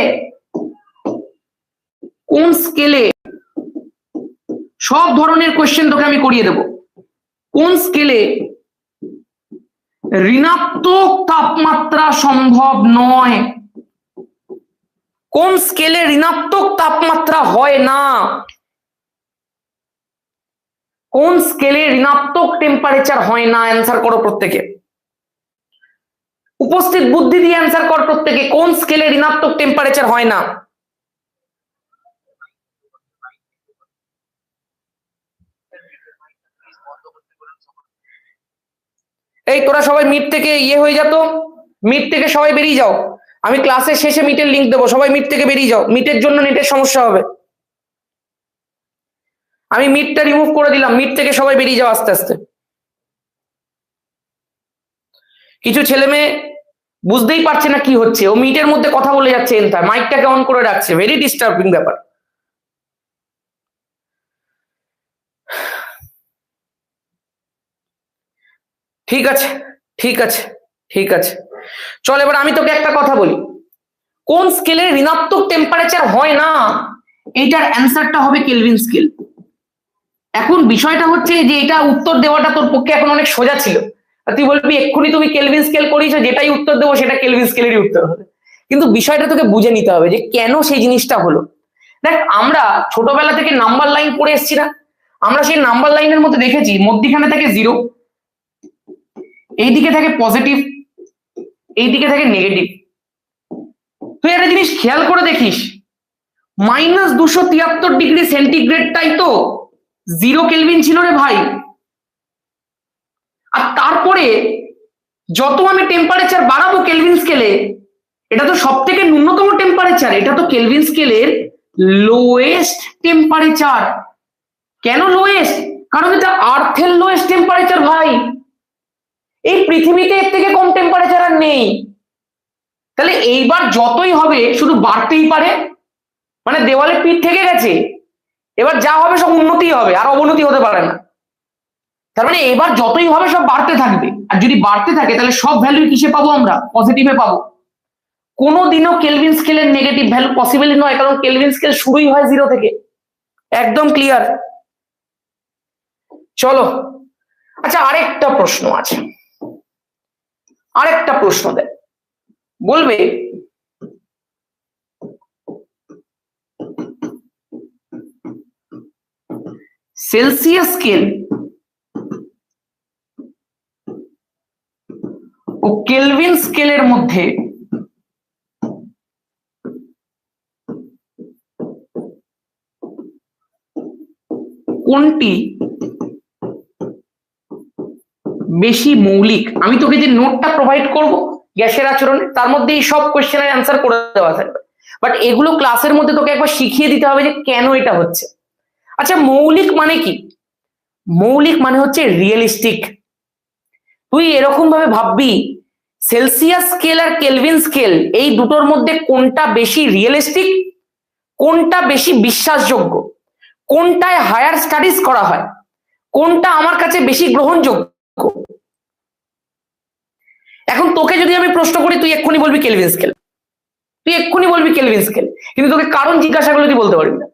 কোন স্কেলে, সব ধরনের কোশ্চেন তোকে আমি করিয়ে দেব, কোন স্কেলে ঋণাত্মক তাপমাত্রা সম্ভব নয়, কোন স্কেলে ঋণাত্মক তাপমাত্রা হয় না, কোন স্কেলে ঋণাত্মক টেম্পারেচার হয় না। অ্যান্সার করো প্রত্যেকে, উপস্থিত বুদ্ধি দিয়ে অ্যান্সার কর প্রত্যেকে। কোন স্কেলে ঋণাত্মক টেম্পারেচার হয় না? এই তোরা সবাই মিট থেকে হয়ে যেত, মিট থেকে সবাই বেরিয়ে যাও। আমি ক্লাসের শেষে মিটের লিংক দেবো, সবাই মিট থেকে বেরিয়ে যাও। মিটের জন্য নেটের সমস্যা হবে। আমি মিটটা রিমুভ করে দিলাম, মিট থেকে সবাই বেরিয়ে যাও আস্তে আস্তে। কিছু ছেলে মেয়ে বুঝতেই পারছে না কি হচ্ছে, ও মিটের মধ্যে কথা বলে যাচ্ছে, এনথা মাইকটাকে অন করে রাখছে। ভেরি ডিস্টার্বিং ব্যাপার। ঠিক আছে ঠিক আছে ঠিক আছে, চল এবার আমি তোকে একটা কথা বলি। কোন স্কেলে ঋণাত্মক টেম্পারেচার হয় না, এইটার অ্যান্সারটা হবে কেলভিন স্কেল। এখন বিষয়টা হচ্ছে যে এটা উত্তর দেওয়াটা তোর পক্ষে এখন অনেক সোজা ছিল। তুই বলবি এক্ষুনি তুমি কেলভিন স্কেল করিস, যেটাই উত্তর দেবো সেটা কেলভিন স্কেলেরই উত্তর হবে। কিন্তু বিষয়টা তোকে বুঝে নিতে হবে যে কেন সেই জিনিসটা হলো। দেখ, আমরা ছোটবেলা থেকে নাম্বার লাইন পড়ে এসছি না, আমরা সেই নাম্বার লাইনের মধ্যে দেখেছি মধ্যখানে থাকে জিরো, এইদিকে থাকে পজিটিভ, এইদিকে থাকে নেগেটিভ। তুই একটা জিনিস খেয়াল করে দেখিস, -273 ডিগ্রি সেন্টিগ্রেডটাই তো 0 কেলভিন ছিল রে ভাই। আর তারপরে যত আমি টেম্পারেচার বাড়াবো কেলভিন স্কেলে, এটা তো সব থেকে ন্যূনতম টেম্পারেচার, এটা তো কেলভিন স্কেলের লোয়েস্ট টেম্পারেচার। কেন লোয়েস্ট? কারণ এটা আর্থের লোয়েস্ট টেম্পারেচার ভাই। এই পৃথিবীতে এর থেকে কম টেম্পারেচার আর নেই। তাহলে এইবার যতই হবে শুধু বাড়তেই পারে, মানে দেওয়ালে পিঠ থেকে গেছে, এবার যা হবে সব উন্নতি হবে, আর অবনতি হতে পারে না। তার মানে এবার যতই হবে সব বাড়তে থাকবে, আর যদি বাড়তে থাকে তাহলে সব ভ্যালু কিসে পাবো আমরা? পজিটিভে পাবো। কোনোদিনও কেলভিন স্কেলের নেগেটিভ ভ্যালু পসিবল নয়, কারণ কেলভিন স্কেল শুরুই হয় 0 থেকে। একদম ক্লিয়ার। চলো, আচ্ছা আরেকটা প্রশ্ন আছে, আরেকটা প্রশ্ন দেয়, বলবে সেলসিয়াস স্কেল ও কেলভিন স্কেলের মধ্যে কোনটি বেশি মৌলিক? আমি তোকে যে নোটটা প্রোভাইড করব গ্যাসের আচরণে, তার মধ্যে এই সব কোশ্চেনের অ্যান্সার করে দেওয়া থাকবে, বাট এগুলো ক্লাসের মধ্যে তোকে একবার শিখিয়ে দিতে হবে যে কেন এটা হচ্ছে। আচ্ছা, মৌলিক মানে কি? মৌলিক মানে হচ্ছে রিয়েলিস্টিক। তুই এরকম ভাবে ভাববি, সেলসিয়াস স্কেল আর কেলভিন স্কেল এই দুটোর মধ্যে কোনটা বেশি রিয়েলিস্টিক, কোনটা বেশি বিশ্বাসযোগ্য, কোনটায় হায়ার স্টাডিজ করা হয়, কোনটা আমার কাছে বেশি গ্রহণযোগ্য। এখন তোকে যদি আমি প্রশ্ন করি, তুই এক্ষুনি বলবি কেলভিন স্কেল, তুই এক্ষুনি বলবি কেলভিন স্কেল, কিন্তু তোকে কারণ জিজ্ঞাসা করলে তুই বলতে পারবি না।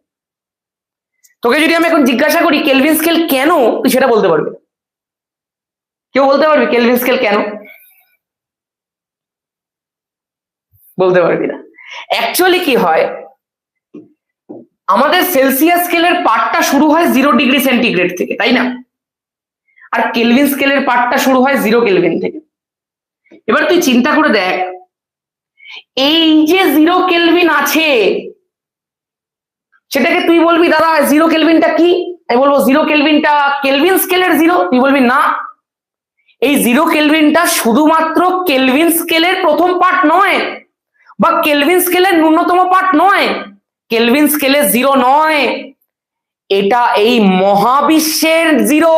তোকে যদি আমি এখন জিজ্ঞাসা করি কেলভিন স্কেল কেন, তুই সেটা বলতে পারবি না। কেউ বলতে পারবি কেলভিন স্কেল কেন? বলতে পারবি না। অ্যাকচুয়ালি কি হয়, আমাদের সেলসিয়াস স্কেলের পার্টটা শুরু হয় 0 ডিগ্রি সেন্টিগ্রেড থেকে, তাই না? আর কেলভিন স্কেলের পার্টটা শুরু হয় 0 কেলভিন থেকে। এবার তুই চিন্তা করে দেখ, এই যে 0 কেলভিন আছে, সেটাকে তুই বলবি দাদা 0 কেলভিনটা কি? আমি বলবো জিরো কেলভিনটা কেলভিন স্কেলের জিরো, তুই বলবি না এই জিরো কেলভিনটা শুধুমাত্র কেলভিন স্কেলের প্রথম পার্ট নয় বা কেলভিন স্কেলের ন্যূনতম পার্ট নয়, কেলভিন স্কেলের জিরো নয়, এটা এই মহাবিশ্বের জিরো,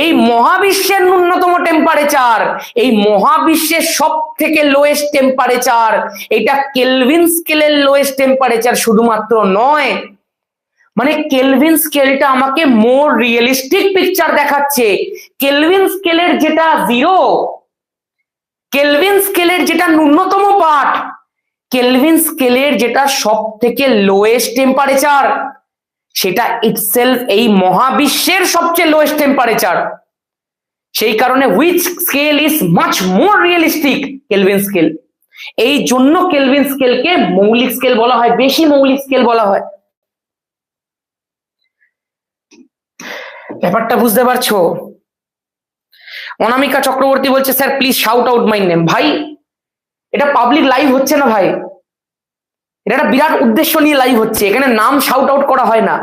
এই মহাবিশ্বের ন্যূনতম টেম্পারেচার, এই মহাবিশ্বের সব থেকে লোয়েস্ট টেম্পারেচার, এটা কেলভিন স্কেলের লোয়েস্ট টেম্পারেচার শুধুমাত্র নয়, মানে কেলভিন স্কেলটা আমাকে মোর রিয়েলিস্টিক পিকচার দেখাচ্ছে। কেলভিন স্কেলের যেটা জিরো, কেলভিন স্কেলের যেটা ন্যূনতম পার্ট, কেলভিন স্কেলের যেটা সব থেকে লোয়েস্ট টেম্পারেচার, সেটা ইটসেলফ এই মহাবিশ্বের সবচেয়ে লোয়েস্ট টেম্পারেচার। সেই কারণে which scale is much more realistic? Kelvin scale. এই জন্য কেলভিন স্কেলকে মৌলিক স্কেল বলা হয়, বেশি মৌলিক স্কেল বলা হয়। ব্যাপারটা বুঝতে পারছো? অনামিকা চক্রবর্তী বলছে sir please shout out my name. ভাই এটা পাবলিক লাইভ হচ্ছে না ভাই, এটা একটা বিরাট উদ্দেশ্য নিয়ে লাইভ হচ্ছে, এখানে নাম শাউট আউট করা হয় না।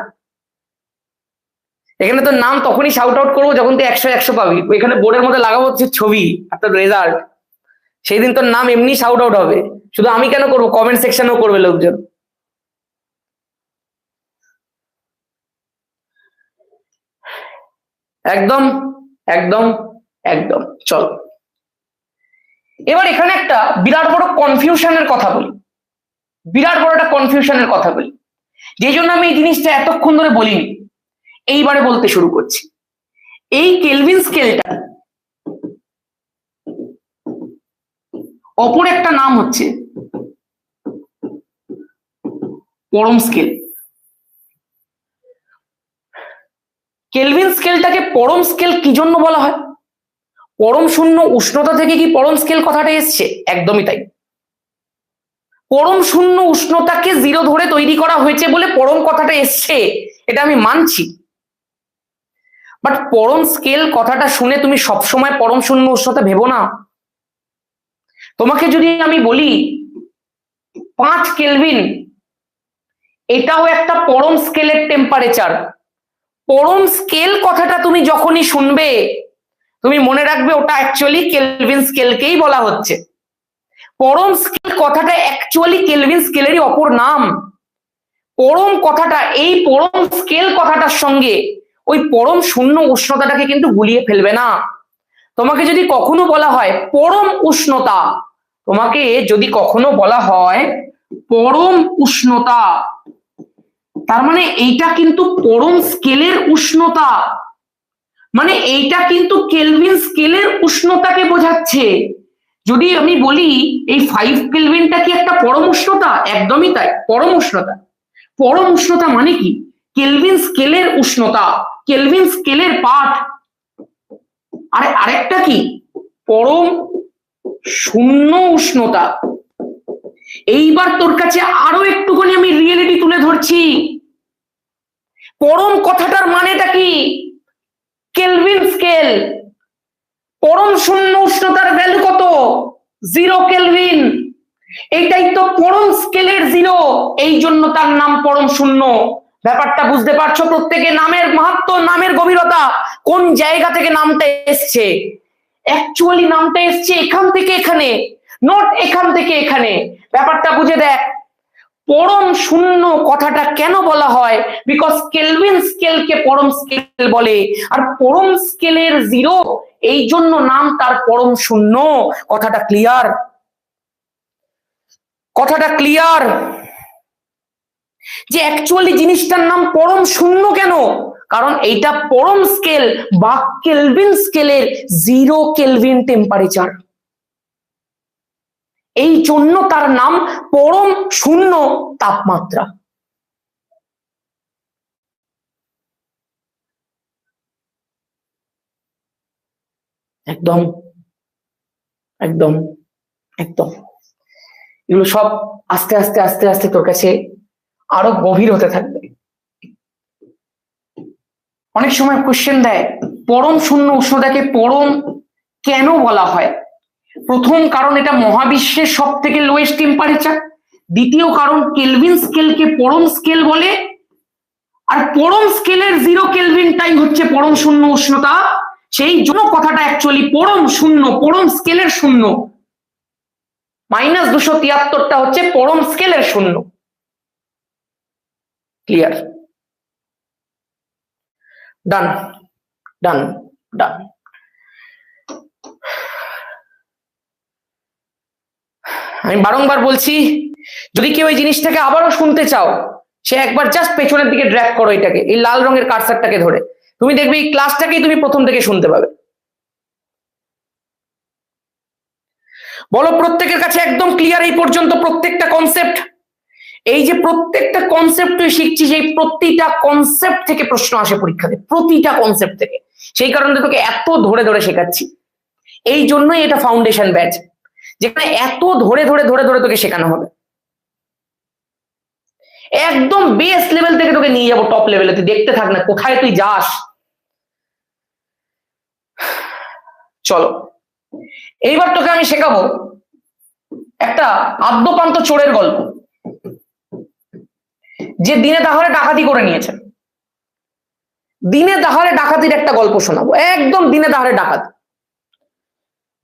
এখানে তো নাম তখনই শাউট আউট করবো যখন তুই 100 পাবি, এখানে বোর্ডের মধ্যে লাগাবো হচ্ছে ছবি আর তোর রেজাল্ট, সেই দিন তোর নাম এমনি শাউট আউট হবে। শুধু আমি কেন করবো, কমেন্ট সেকশনেও করবে লোকজন। একদম একদম একদম। চলো এবার এখানে একটা বিরাট বড় কনফিউশনের কথা বলি, বিরাট বড় একটা কনফিউশনের কথা বলি, যে জন্য আমি এই জিনিসটা এতক্ষণ ধরে বলিনি, এইবারে বলতে শুরু করছি। এই কেলভিন স্কেলটা অপর একটা নাম হচ্ছে পরম স্কেল। কেলভিন স্কেলটাকে পরম স্কেল কি জন্য বলা হয়? পরম শূন্য উষ্ণতা থেকে কি পরম স্কেল কথাটা এসছে? একদমই তাই। পরম শূন্য উষ্ণতাকে জিরো ধরে তৈরি করা হয়েছে বলে পরম কথাটা এসছে, এটা আমি মানছি। বাট পরম স্কেল কথাটা শুনে তুমি সবসময় পরম শূন্য উষ্ণতা ভেবো না। তোমাকে যদি আমি বলি 5 কেলভিন, এটাও একটা পরম স্কেলের টেম্পারেচার। পরম স্কেল কথাটা তুমি যখনই শুনবে তুমি মনে রাখবে ওটা অ্যাকচুয়ালি কেলভিন স্কেলকেই বলা হচ্ছে। পরম স্কেল কথাটা অ্যাকচুয়ালি কেলভিন স্কেলেরই অপর নাম। পরম কথাটা, এই পরম স্কেল কথাটার সঙ্গে ওই পরম শূন্য উষ্ণতাটাকে কিন্তু গুলিয়ে ফেলবে না। তোমাকে যদি কখনো বলা হয় পরম উষ্ণতা, তোমাকে যদি কখনো বলা হয় পরম উষ্ণতা, তার মানে এইটা কিন্তু পরম স্কেলের উষ্ণতা, মানে এইটা কিন্তু কেলভিন স্কেলের উষ্ণতাকে বোঝাচ্ছে। যদি আমি বলি এই 5 কেলভিনটা কি একটা পরম উষ্ণতা? একদমই তাই, পরম উষ্ণতা। পরম উষ্ণতা মানে কি? কেলভিন স্কেলের উষ্ণতা, কেলভিন স্কেলের পাঠ। আরেকটা কি? পরম শূন্য উষ্ণতা। এইবার তোর কাছে আরো একটুখানি আমি রিয়েলিটি তুলে ধরছি। পরম কথাটার মানেটা কি? Kelvin scale. পরম শূন্য উষ্ণতার ভ্যালু কত? 0 কেলভিন। এইটাই তো পরম স্কেলের জিরো, এই জন্য তার নাম পরম শূন্য। ব্যাপারটা বুঝতে পারছো? প্রত্যেকে নামের মাহাত্ম্য, নামের গভীরতা, কোন জায়গা থেকে নামটা এসছে। অ্যাকচুয়ালি নামটা এসছে এখান থেকে এখানে, নট এখান থেকে এখানে। ব্যাপারটা বুঝে দেখ। পরম শূন্য কথাটা কেন বলা হয়? বিকজ কেলভিন স্কেলকে পরম স্কেল বলে, আর পরম স্কেলের জিরো, এই জন্য নাম তার পরম শূন্য। কথাটা ক্লিয়ার? কথাটা ক্লিয়ার যে অ্যাকচুয়ালি জিনিসটার নাম পরম শূন্য কেন? কারণ এইটা পরম স্কেল বা কেলভিন স্কেলের 0 কেলভিন টেম্পারেচার, এই জন্য তার নাম পরম শূন্য তাপমাত্রা। একদম একদম একদম। এগুলো সব আস্তে আস্তে আস্তে আস্তে তোর কাছে আরো গভীর হতে থাকবে। অনেক সময় কোশ্চেন দেয় পরম শূন্য উষ্ণতাকে পরম কেন বলা হয়? প্রথম কারণ এটা মহাবিশ্বের সব থেকে লোয়েস্ট টেম্পারেচার। দ্বিতীয় কারণ কেলভিন স্কেলকে পরম স্কেল বলে, আর পরম স্কেলের 0 কেলভিন টাইম হচ্ছে পরম শূন্য উষ্ণতা, সেই জন্য কথাটা অ্যাকচুয়ালি পরম শূন্য, পরম স্কেলের শূন্য। -273টা হচ্ছে পরম স্কেলের শূন্য। ক্লিয়ার? ডান ডান ডান। আমি বারংবার বলছি, যদি কেউ এই জিনিসটাকে আবারও শুনতে চাও, সে একবার জাস্ট পেছনের দিকে ড্র্যাগ করো এটাকে, এই লাল রঙের কার্সারটাকে ধরে, তুমি দেখবে এই ক্লাসটাকেই তুমি প্রথম থেকে শুনতে পাবে। বলো প্রত্যেকের কাছে একদম ক্লিয়ার এই পর্যন্ত প্রত্যেকটা কনসেপ্ট? এই যে প্রত্যেকটা কনসেপ্ট তুই শিখছিস, এই প্রতিটা কনসেপ্ট থেকে প্রশ্ন আসে পরীক্ষাতে, প্রতিটা কনসেপ্ট থেকে। সেই কারণে তোকে এত ধরে ধরে শেখাচ্ছি, এই জন্যই এটা ফাউন্ডেশন ব্যাচ, যেখানে এত ধরে ধরে ধরে ধরে তোকে শেখানো হবে। একদম বেস লেভেল থেকে তোকে নিয়ে যাবো টপ লেভেলে, তুই দেখতে থাক না কোথায় তুই যাস। চলো এইবার তোকে আমি শেখাবো একটা আদ্যপান্ত চোরের গল্প, যে দিনে দাহরে ডাকাতি করে নিয়েছে। দিনে দাহরে ডাকাতির একটা গল্প শোনাবো, একদম দিনে দাহরে ডাকাতি।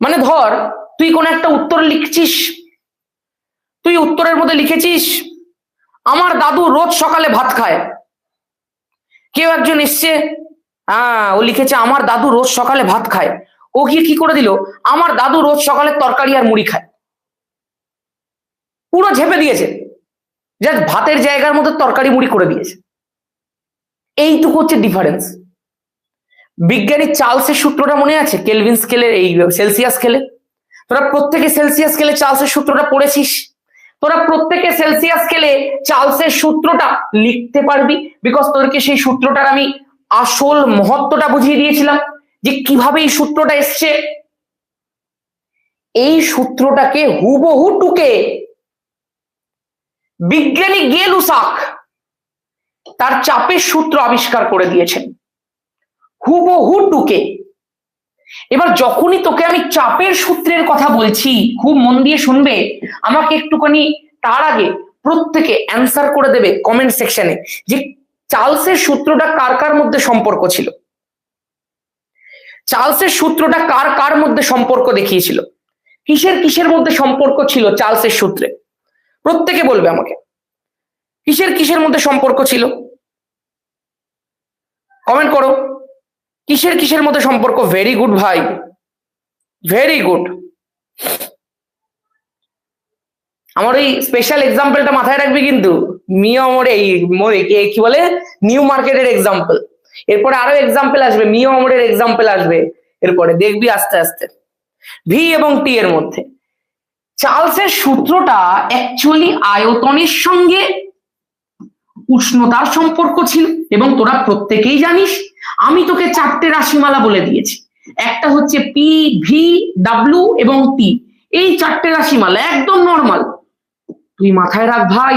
মানে ধর তুই কোন একটা উত্তর লিখছিস, তুই উত্তরের মধ্যে লিখেছিস আমার দাদু রোজ সকালে ভাত খায়। কেউ একজন এসছে, ও লিখেছে আমার দাদু রোজ সকালে ভাত খায়, ও গিয়ে কি করে দিল আমার দাদু রোজ সকালে তরকারি আর মুড়ি খায়। পুরো ঝেপে দিয়েছে, জাস্ট ভাতের জায়গার মধ্যে তরকারি মুড়ি করে দিয়েছে। এইটুকু হচ্ছে ডিফারেন্স। বিজ্ঞানী চার্লসের সূত্রটা মনে আছে? কেলভিন স্কেলের, এই সেলসিয়াস স্কেলে, তোরা প্রত্যেকে সেলসিয়াস স্কেলে চার্লসের সূত্রটা পড়েছিস। তোরা প্রত্যেকে সেলসিয়াস স্কেলে চার্লসের সূত্রটা লিখতে পারবি, বিকজ তোদেরকে সেই সূত্রটার আমি আসল মহত্বটা বুঝিয়ে দিয়েছিলাম, যে কিভাবে এই সূত্রটা এসছে। এই সূত্রটাকে হুবহু টুকে বিজ্ঞানী গে লুসাক তার চাপের সূত্র আবিষ্কার করে দিয়েছেন, হুবহু টুকে। এবার যখনই তোকে আমি চাপের সূত্রের কথা বলছি, খুব মন দিয়ে শুনবে, আমাকে একটুখানি তার আগে প্রত্যেকে অ্যান্সার করে দেবে কমেন্ট সেকশনে যে চার্লসের সূত্রটা কার কার মধ্যে সম্পর্ক ছিল, চার্লসের সূত্রটা কার কার মধ্যে সম্পর্ক দেখিয়েছিল, কিসের কিসের মধ্যে সম্পর্ক ছিল চার্লসের সূত্রে। প্রত্যেকে বলবে আমাকে কিসের কিসের মধ্যে সম্পর্ক ছিল, কমেন্ট করো কিসের কিসের মধ্যে সম্পর্ক। ভেরি গুড ভাই, ভেরি গুড। আমার এই স্পেশাল এক্সাম্পলটা মাথায় রাখবি কিন্তু, মিও আমরে কি বলে নিউ মার্কেটের এক্সাম্পল, এরপরে আরো এক্সাম্পল আসবে, মিও আমরের এক্সাম্পল আসবে, এরপরে দেখবি আস্তে আস্তে ভি এবং টি এর মধ্যে। চার্লসের সূত্রটা অ্যাকচুয়ালি আয়তনের সঙ্গে উষ্ণতার সম্পর্ক ছিল, এবং তোরা প্রত্যেকেই জানিস আমি তোকে 4টে রাশিমালা বলে দিয়েছি, একটা হচ্ছে পি, ভি, ডাব্লিউ এবং টি। এই 4টে রাশিমালা একদম নর্মাল, তুই মাথায় রাখ ভাই,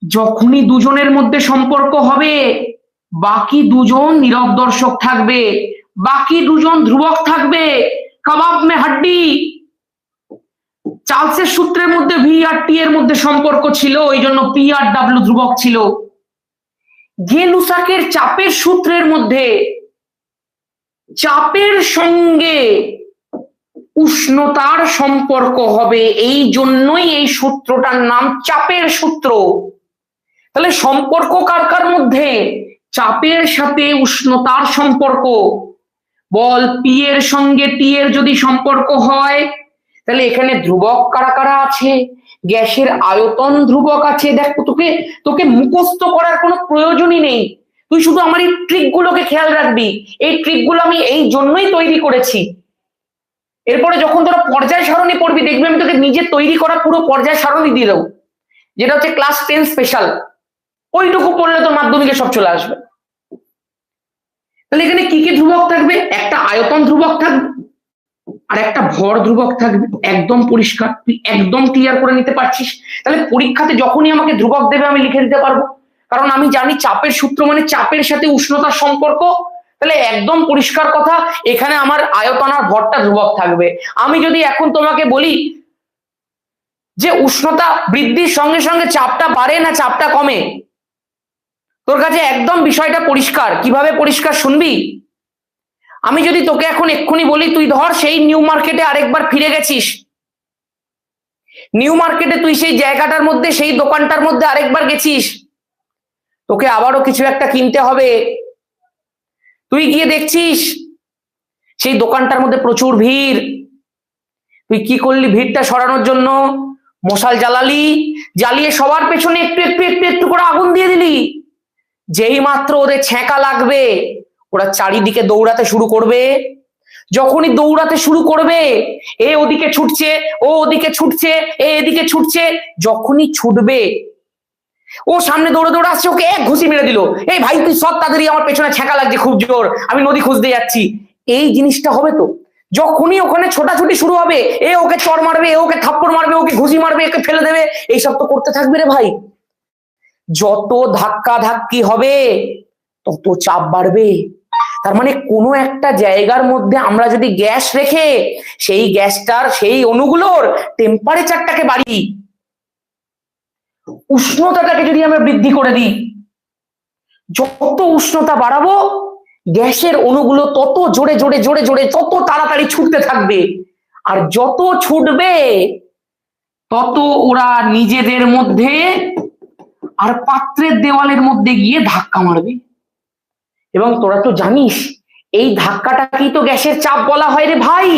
যখনই দুজনের মধ্যে সম্পর্ক হবে বাকি দুজন নীরব দর্শক থাকবে, বাকি দুজন ধ্রুবক থাকবে, কাবাব মে হাড্ডি। চার্লসের সূত্রের মধ্যে ভি আর টি এর মধ্যে সম্পর্ক ছিল, ওই জন্য পি আর ডাব্লিউ ধ্রুবক ছিল। গে লুসাকের চাপের সূত্রের মধ্যে চাপের সঙ্গে উষ্ণতার সম্পর্ক হবে, এই জন্যই এই সূত্রটার নাম চাপের সূত্র। তাহলে সম্পর্ক কার কার মধ্যে? চাপের সাথে উষ্ণতার সম্পর্ক। বল পি এর সঙ্গে টি এর যদি সম্পর্ক হয়, তাহলে এখানে ধ্রুবক কারা কারা আছে? গ্যাসের আয়তন ধ্রুবক আছে। দেখ তোকে তোকে মুখস্থ করার কোনো প্রয়োজনই নেই, তুই শুধু আমার এই ট্রিক গুলোকে খেয়াল রাখবি। এই ট্রিক গুলো আমি এই জন্যই তৈরি করেছি। এরপরে যখন তোরা পর্যায় সারণী পড়বি দেখবি আমি তোকে নিজে তৈরি করা পুরো পর্যায় সারণী দিয়ে দেবো, যেটা হচ্ছে ক্লাস 10 স্পেশাল। ওইটুকু পড়লে তোর মাধ্যমিকে সব চলে আসবে। তাহলে এখানে কি কি ধ্রুবক থাকবে? একটা আয়তন ধ্রুবক থাকবে আর একটা ভর ধ্রুবক থাকবে। একদম পরিষ্কার, তুই একদম ক্লিয়ার করে নিতে পারছিস। তাহলে পরীক্ষাতে যখনই আমাকে ধ্রুবক দেবে আমি লিখে দিতে পারবো, কারণ আমি জানি চাপের সূত্র মানে চাপের সাথে উষ্ণতার সম্পর্ক। তাহলে একদম পরিষ্কার কথা, এখানে আমার আয়তন আর ভরটা ধ্রুবক থাকবে। আমি যদি এখন তোমাকে বলি যে উষ্ণতা বৃদ্ধির সঙ্গে সঙ্গে চাপটা বাড়ে না চাপটা কমে, তোর কাছে একদম বিষয়টা পরিষ্কার। কিভাবে পরিষ্কার শুনবি? আমি যদি তোকে এখন এক্ষুনি বলি, তুই ধর সেই নিউ মার্কেটে আরেকবার ফিরে গেছিস, নিউ মার্কেটে তুই সেই জায়গাটার মধ্যে, সেই দোকানটার মধ্যে আরেকবার গেছিস, তোকে আবারও কিছু একটা কিনতে হবে। তুই গিয়ে দেখছিস সেই দোকানটার মধ্যে প্রচুর ভিড়। তুই কি করলি? ভিড়টা সরানোর জন্য মশাল জ্বালালি, জ্বালিয়ে সবার পেছনে একটু একটু একটু একটু করে আগুন দিয়ে দিলি। যেই মাত্র ওদের ছ্যাঁকা লাগবে, ওরা চারিদিকে দৌড়াতে শুরু করবে। যখনই দৌড়াতে শুরু করবে, এ ওদিকে ছুটছে, ও ওদিকে ছুটছে, এ এদিকে ছুটছে, যখনই ছুটবে, ও সামনে দৌড়ে দৌড়ে আসছে, ওকে এক ঘুষি মেরে দিল। এই ভাই তুই সব তাড়াতাড়ি, আমার পেছনে ছ্যাঁকা লাগছে খুব জোর, আমি নদী খুঁজতে যাচ্ছি। এই জিনিসটা হবে তো। যখনই ওখানে ছোটাছুটি শুরু হবে, এ ওকে চড় মারবে, এ ওকে থাপ্পড় মারবে, ওকে ঘুষি মারবে, একে ফেলে দেবে, এইসব তো করতে থাকবে রে ভাই। যত ধাক্কা ধাক্কি হবে তত চাপ বাড়বে। তার মানে কোনো একটা জায়গার মধ্যে আমরা যদি গ্যাস রেখে সেই গ্যাসটার, সেই অণুগুলোর টেম্পারেচারটাকে বাড়ি, উষ্ণতাটাকে যদি আমরা বৃদ্ধি করে দিই, যত উষ্ণতা বাড়াবো গ্যাসের অণুগুলো তত জোরে জোরে জোরে জোরে তত তাড়াতাড়ি ছুটতে থাকবে। আর যত ছুটবে তত ওরা নিজেদের মধ্যে আর পাত্রের দেওয়ালের মধ্যে গিয়ে ধাক্কা মারবে। এবং তোরা তো জানিস এই ধাক্কাটাকেই তো গ্যাসের চাপ বলা হয় রে ভাই।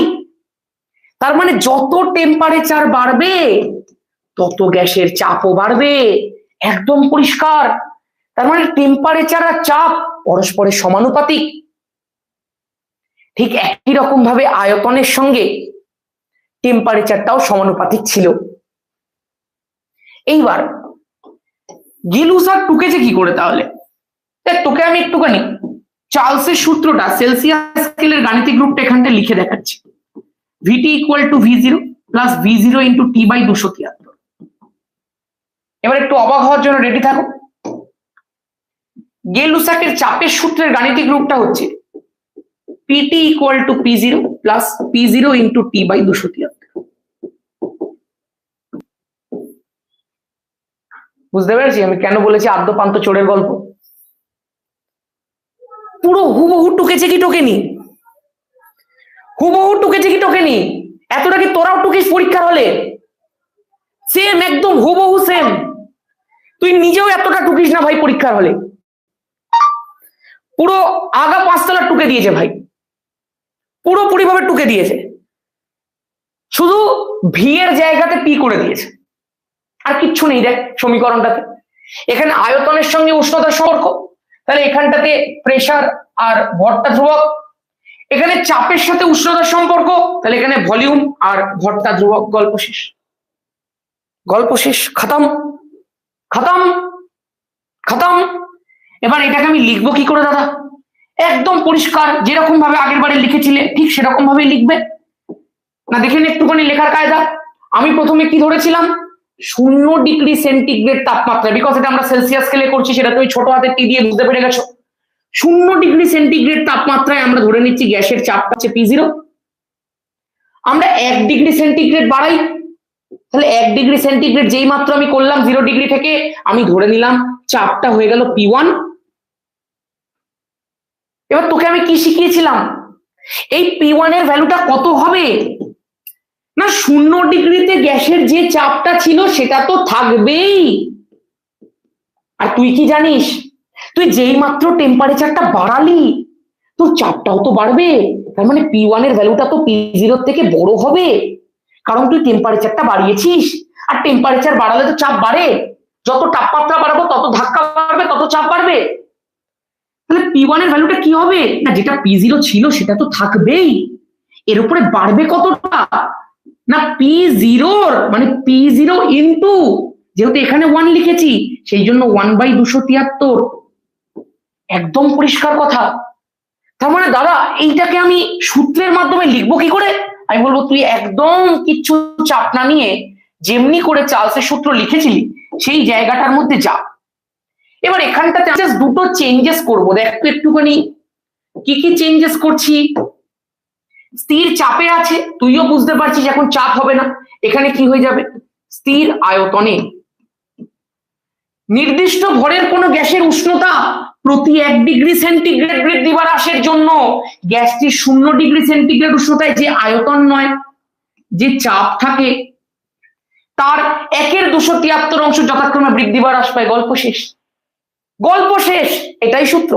তার মানে যত টেম্পারেচার বাড়বে তত গ্যাসের চাপও বাড়বে। একদম পরিষ্কার। তার মানে টেম্পারেচার আর চাপ পরস্পরের সমানুপাতিক। ঠিক একই রকম ভাবে আয়তনের সঙ্গে টেম্পারেচারটাও সমানুপাতিক ছিল। এইবার গিলুসার টুকেছে কি করে তাহলে? তোকে আমি একটুখানি চার্লসের সূত্রটা, সেলসিয়াস স্কেলের গাণিতিক রূপটা এখানটা লিখে দেখাচ্ছি। V T equal to V0 plus V0 into T by 273। এবার একটু অবাক হওয়ার জন্য রেডি থাকো। গেলুসাকের চাপের সূত্রের গাণিতিক রূপটা হচ্ছে P T equal to P0 plus P0 into T by 273। বুঝতে পেরেছি আমি কেন বলেছি আদ্যপান্ত চোরের গল্প? পুরো হুবহু টুকেছে কি টোকেনি? হুবহু টুকেছে কি টোকেনি? এতটা কি তোরাও টুকিস পরীক্ষার হলে? সেম, একদম হুবহু সেম। তুই নিজেও এতটা টুকিস না ভাই পরীক্ষার হলে। পুরো আগা 5 তলা টুকে দিয়েছে ভাই, পুরোপুরি ভাবে টুকে দিয়েছে। শুধু ভি এর জায়গাতে পি করে দিয়েছে, আর কিচ্ছু নেই। দেখ সমীকরণটাতে এখানে আয়তনের সঙ্গে উষ্ণতার সম্পর্ক, তাহলে এখানটাতে প্রেসার আর ভরটা ধ্রুবক। এখানে চাপের সাথে উষ্ণতার সম্পর্ক, তাহলে এখানে ভলিউম আর ভরটা ধ্রুবক। গল্প শেষ, গল্প শেষ, খতম খতম খতম। এবার এটাকে আমি লিখবো কি করে দাদা? একদম পরিষ্কার, যেরকম ভাবে আগের বারে লিখেছিলে ঠিক সেরকম ভাবে লিখবে। না দেখেন একটুখানি লেখার কায়দা। আমি প্রথমে কি ধরেছিলাম? 0 ডিগ্রি সেন্টিগ্রেড তাপমাত্রা, বিকজ এটা আমরা সেলসিয়াস স্কেলে করছি, সেটা তুমি ছোট হাতে টি দিয়ে বুঝতে পেরে গেছো। 0 ডিগ্রি সেন্টিগ্রেড তাপমাত্রায় আমরা ধরে নিচ্ছি গ্যাসের চাপ হচ্ছে P0। আমরা 1 ডিগ্রি সেন্টিগ্রেড বাড়াই, তাহলে 1 ডিগ্রি সেন্টিগ্রেড যেই মাত্র আমি করলাম 0 ডিগ্রি থেকে, আমি ধরে নিলাম চাপটা হয়ে গেল P1। এবার তোকে আমি কি শিখিয়েছিলাম? এই P1 এর ভ্যালুটা কত হবে না, 0 ডিগ্রিতে গ্যাসের যে চাপটা ছিল সেটা তো থাকবেই। আর তুই কি জানিস, তুই যেই মাত্র টেম্পারেচারটা বাড়ালি তোর চাপটাও তো বাড়বে। তার মানে P1 এর ভ্যালুটা তো P0 থেকে বড় হবে, কারণ তুই টেম্পারেচারটা বাড়িয়েছিস। আর টেম্পারেচার বাড়ালে তো চাপ বাড়ে, যত তাপমাত্রা বাড়াবো তত ধাক্কা বাড়বে, তত চাপ বাড়বে। তাহলে P1 এর ভ্যালুটা কি হবে না, যেটা P0 ছিল সেটা তো থাকবেই, এর উপরে বাড়বে কতটা না P0 মানে P0 ইন্টু, যেহেতু এখানে 1 লিখেছি সেই জন্য 1/273। একদম পরিষ্কার কথা। তার মানে দাদা এইটাকে আমি সূত্রের মাধ্যমে লিখবো কি করে? আমি বলবো তুই একদম কিচ্ছু চাপ না নিয়ে যেমনি করে চার্লসের সূত্র লিখেছিলি সেই জায়গাটার মধ্যে যা। এবার এখানটাতে জাস্ট দুটো চেঞ্জেস করবো, দেখ একটুখানি কি কি চেঞ্জেস করছি। স্থির চাপে আছে, তুইও বুঝতে পারছিস এখন চাপ হবে না, এখানে কি হয়ে যাবে স্থির আয়তনে। নির্দিষ্ট ভরের কোন গ্যাসের উষ্ণতা প্রতি 1 ডিগ্রি সেন্টিগ্রেড বৃদ্ধি বা হ্রাসের জন্য গ্যাসটি 0 ডিগ্রি সেন্টিগ্রেড উষ্ণতায় যে আয়তন নয়, যে চাপ থাকে, তার 1/273 অংশ যথাক্রমে বৃদ্ধি বা হ্রাস পায়। গল্প শেষ। গল্প শেষ। এটাই সূত্র,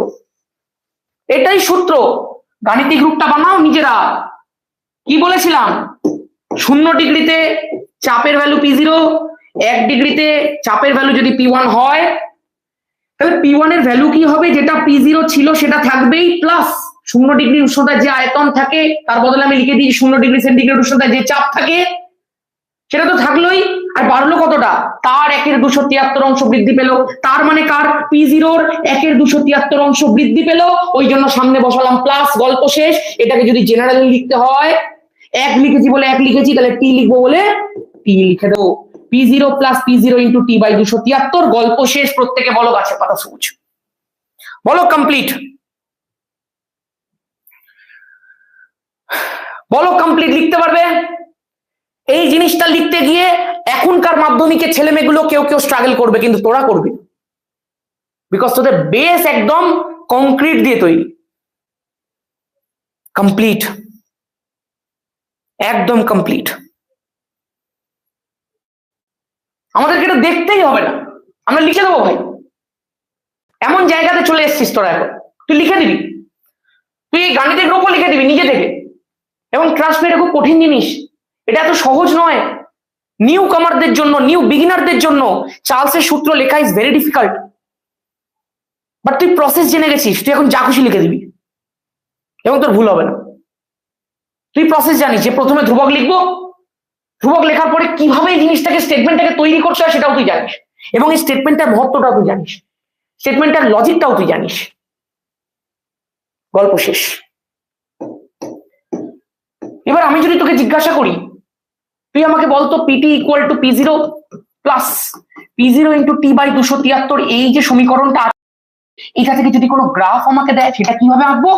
এটাই সূত্র। গাণিতিক রূপটা বানাও নিজেরা। কি বলেছিলাম? 0 ডিগ্রিতে চাপের ভ্যালু P0, 1 ডিগ্রিতে চাপের ভ্যালু যদি P1 হয়, তাহলে P1 এর ভ্যালু কি হবে? যেটা P0 ছিল সেটা থাকবেই, প্লাস 0 ডিগ্রি উষ্ণতায় যে আয়তন থাকে তার বদলে আমি লিখে দিই 0 ডিগ্রি সেন্টিগ্রেড উষ্ণতায় যে চাপ থাকে সেটা তো থাকলোই, আর বাড়লো কতটা? তার 1/273 অংশ বৃদ্ধি পেল। তার মানে কার? P0 1/273 অংশ বৃদ্ধি পেল, ওই জন্য সামনে বসালাম প্লাস। গল্প শেষ। এটাকে যদি জেনারেলি লিখতে হয়, 1 লিখেছি বলে 1 লিখেছি, তাহলে T লিখবো বলে T লিখে দেবো। P0 plus P0 into T/273। গল্প শেষ। প্রত্যেকে বলো গাছের পাতা সবুজ। বলো কমপ্লিট। বলো কমপ্লিট। লিখতে পারবে? এই জিনিসটা লিখতে গিয়ে এখনকার মাধ্যমিকের ছেলে মেয়েগুলো কেউ কেউ স্ট্রাগল করবে, কিন্তু তোরা করবি, বিকজ তোদের বেস একদম কংক্রিট দিয়ে তৈরি। কমপ্লিট, একদম কমপ্লিট। আমাদেরকে এটা দেখতেই হবে না, আমরা লিখে দেবো ভাই। এমন জায়গাতে চলে এসেছিস তোরা, এখন তুই লিখে দিবি, তুই এই গাণিতিক রূপও লিখে দিবি নিজে থেকে। এবং ট্রাস্ট মি, এটা খুব কঠিন জিনিস, এটা এত সহজ নয়। নিউ কামারদের জন্য, নিউ বিগিনারদের জন্য চার্লসের সূত্র লেখা ইজ ভেরি ডিফিকাল্ট। বাট তুই প্রসেস জেনে গেছিস, তুই এখন যা খুশি লিখে দিবি এবং তোর ভুল হবে না। তুই প্রসেস জানিস যে প্রথমে ধ্রুবক লিখবো, ধ্রুবক লেখার পরে কিভাবে এই জিনিসটাকে, স্টেটমেন্টটাকে তৈরি করতে হয় সেটাও তুই জানিস, এবং এই স্টেটমেন্টটার মহত্বটাও তুই জানিস, স্টেটমেন্টটার লজিকটাও তুই জানিস। গল্প শেষ। এবার আমি যদি তোকে জিজ্ঞাসা করি, তুই আমাকে বলতো P T equal to P0 plus P0 into T/273, এই যে সমীকরণটা, এটা থেকে যদি কোনো গ্রাফ আমাকে দেয় সেটা কিভাবে আঁকবো?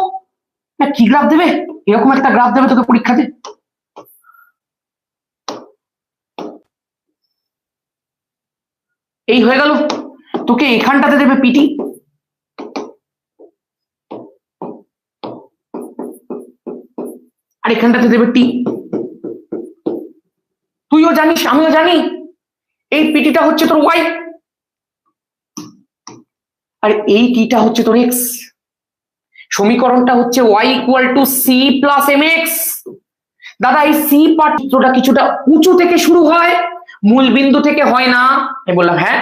না, কি গ্রাফ দেবে? এরকম একটা গ্রাফ দেবে তোকে পরীক্ষাতে। এই হয়ে গেল। তোকে এখানটাতে দেবে পিটি, আর এখানটাতে দেবে টি। তুইও জানিস, আমিও জানি, এই পিটিটা হচ্ছে তোর ওয়াই, আর এই টিটা হচ্ছে তোর এক্স। সমীকরণটা হচ্ছে y equal to c plus mx। দাদা, এই সি পার্টটা কিছুটা উঁচু থেকে শুরু হয়, মূল বিন্দু থেকে হয় না। আমি বললাম হ্যাঁ।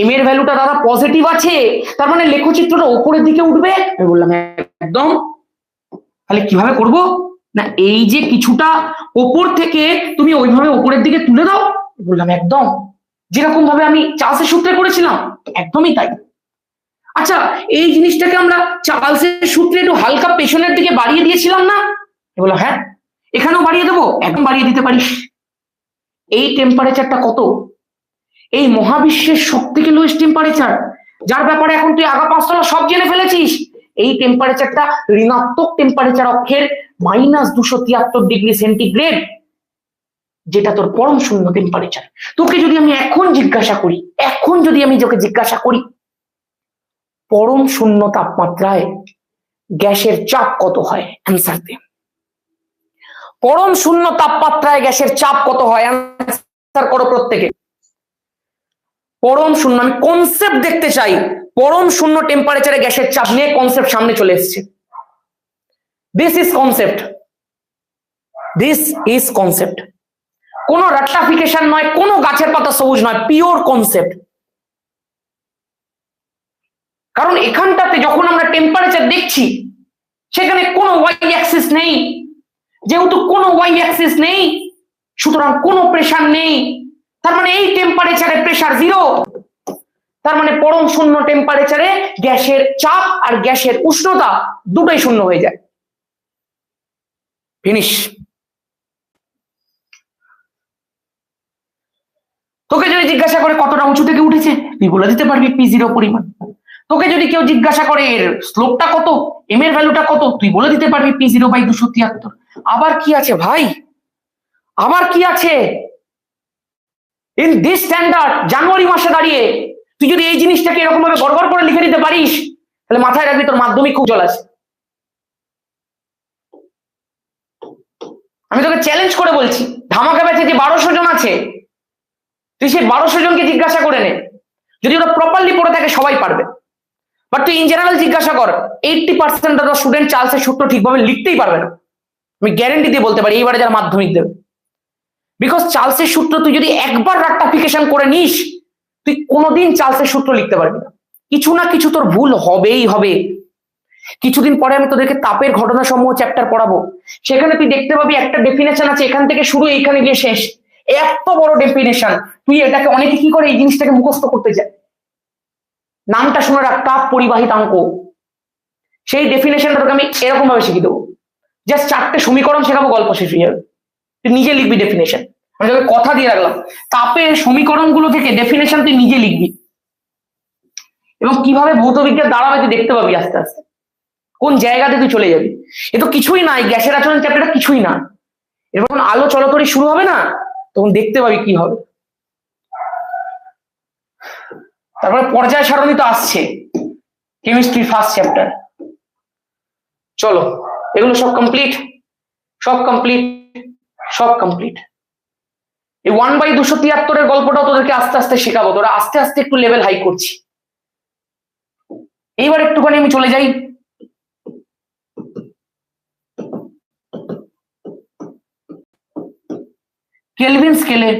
এম এর ভ্যালুটা দাদা পজিটিভ আছে, তার মানে লেখচিত্রটা উপরের দিকে উঠবে। আমি বললাম একদম। তাহলে কিভাবে করব? না, এই যে কিছুটা ওপর থেকে তুমি ওইভাবে উপরের দিকে তুলে দাও। বললাম একদম, যেরকম ভাবে আমি চার্লসের সূত্রে করেছিলাম একদমই তাই। আচ্ছা, এই জিনিসটাকে আমরা চার্লসের সূত্রে একটু হালকা পেছনের দিকে বাড়িয়ে দিয়েছিলাম না? বললাম হ্যাঁ, এখানেও বাড়িয়ে দেবো, একদম বাড়িয়ে দিতে পারিস। এই টেম্পারেচারটা কত? এই মহাবিশ্বের সব থেকে লোয়েস্ট টেম্পারেচার, যার ব্যাপারে এখন তুই আগা 5 তলা সব জেনে ফেলেছিস। এই টেম্পারেচারটা ঋণাত্মক টেম্পারেচার অক্ষের -273 ডিগ্রি সেন্টিগ্রেড, যেটা তোর পরম শূন্য টেম্পারেচার। তোকে যদি আমি এখন জিজ্ঞাসা করি পরম শূন্য তাপমাত্রায় গ্যাসের চাপ কত হয়, অ্যান্সার দে। পরম শূন্য তাপমাত্রায় গ্যাসের চাপ কত হয়, অ্যান্সার করো প্রত্যেকে। পরম শূন্য, আমি কনসেপ্ট দেখতে চাই। পরম শূন্য টেম্পারেচারে গ্যাসের চাপ নিয়ে কনসেপ্ট সামনে চলে এসেছে। This is concept, this is concept. কোনো রাট্টাফিকেশন নয়, কোনো গাছের পাতা সবুজ নয়, পিওর কনসেপ্ট। কারণ এখানটাতে যখন আমরা টেম্পারেচার দেখছি সেখানে কোনো ওয়াই অ্যাক্সিস নেই। যেহেতু কোনো ওয়াই অ্যাক্সিস নেই, সুতরাং কোনো প্রেসার নেই। তার মানে এই টেম্পারেচারে প্রেসার 0। তার মানে পরম শূন্য টেম্পারেচারে গ্যাসের চাপ আর গ্যাসের উষ্ণতা দুটোই শূন্য হয়ে যায়। ফিনিশ। তোকে যদি জিজ্ঞাসা করে কতটা উঁচু থেকে উঠেছে, তুই বলে দিতে পারবি P0 পরিমাণ। তোকে যদি কেউ জিজ্ঞাসা করে এর স্লোপটা কত, এম এর ভ্যালুটা কত, তুই বলে দিতে পারবি P0/273। আবার কি আছে ভাই, আবার কি আছে? ইন দিস স্ট্যান্ডার্ড জানুয়ারি মাসে দাঁড়িয়ে তুই যদি এই জিনিসটাকে এরকম ভাবে গড়গড় করে লিখে দিতে পারিস, তাহলে মাথায় রাখবি তোর মাধ্যমিক খুব জল আছে। আমি তোকে চ্যালেঞ্জ করে বলছি, ধামাকা ব্যাচে যে 1200 জন আছে, তুই সেই 1200 জনকে জিজ্ঞাসা করে নে, যদি ওরা প্রপারলি পড়ে থাকে সবাই পারবে। বাট তুই ইন জেনারেল জিজ্ঞাসা কর, 80% অফ স্টুডেন্ট চার্লসের সূত্র ঠিকভাবে লিখতেই পারবে না। আমি গ্যারেন্টি দিয়ে বলতে পারি এইবারে যারা মাধ্যমিক দেবে, বিকজ চার্লসের সূত্র তুই যদি একবার রাক্টিফিকেশন করে নিস, তুই কোনোদিন চার্লসের সূত্র লিখতে পারবি না। কিছু না কিছু তোর ভুল হবেই হবে। কিছুদিন পরে আমি তোদেরকে তাপের ঘটনা সমূহ চ্যাপ্টার পড়াবো, সেখানে তুই দেখতে পাবি একটা ডেফিনেশন আছে, এখান থেকে শুরু এইখানে গিয়ে শেষ, এত বড় ডেফিনেশন। তুই এটাকে অনেকে কি করে এই জিনিসটাকে মুখস্থ করতে চায়, নামটা শুনে রাখ, তাপ পরিবাহিতাঙ্ক। সেই ডেফিনেশনটা তোকে আমি এরকম ভাবে শিখিয়ে দেবো, জাস্ট 4টে সমীকরণ শেখাবো, গল্প শেষ হয়ে যাবে। তুই নিজে লিখবি ডেফিনেশন, আমি তোকে কথা দিয়ে রাখলাম, তাপের সমীকরণ গুলো থেকে ডেফিনেশন তুই নিজে লিখবি, এবং কিভাবে ভৌত বিজ্ঞান দাঁড়াবে তুই দেখতে পাবি আস্তে আস্তে, কোন জায়গাতে তুই চলে যাবি। এ তো কিছুই নাই, গ্যাসের আচরণ চ্যাপ্টারটা কিছুই না। এরকম আলো চলাচলি শুরু হবে না, তখন দেখতে পাবি কি হবে। তারপরে পর্যায় সারণী তো আসছে, কেমিস্ট্রি ফার্স্ট চ্যাপ্টার। চলো, এগুলো সব কমপ্লিট, সব কমপ্লিট, সব কমপ্লিট। এই 1/273 গল্পটাও তোদেরকে আস্তে আস্তে শেখাবো, তোরা আস্তে আস্তে একটু লেভেল হাই করছি। এইবার একটুখানি আমি চলে যাই কেলভিন স্কেলে।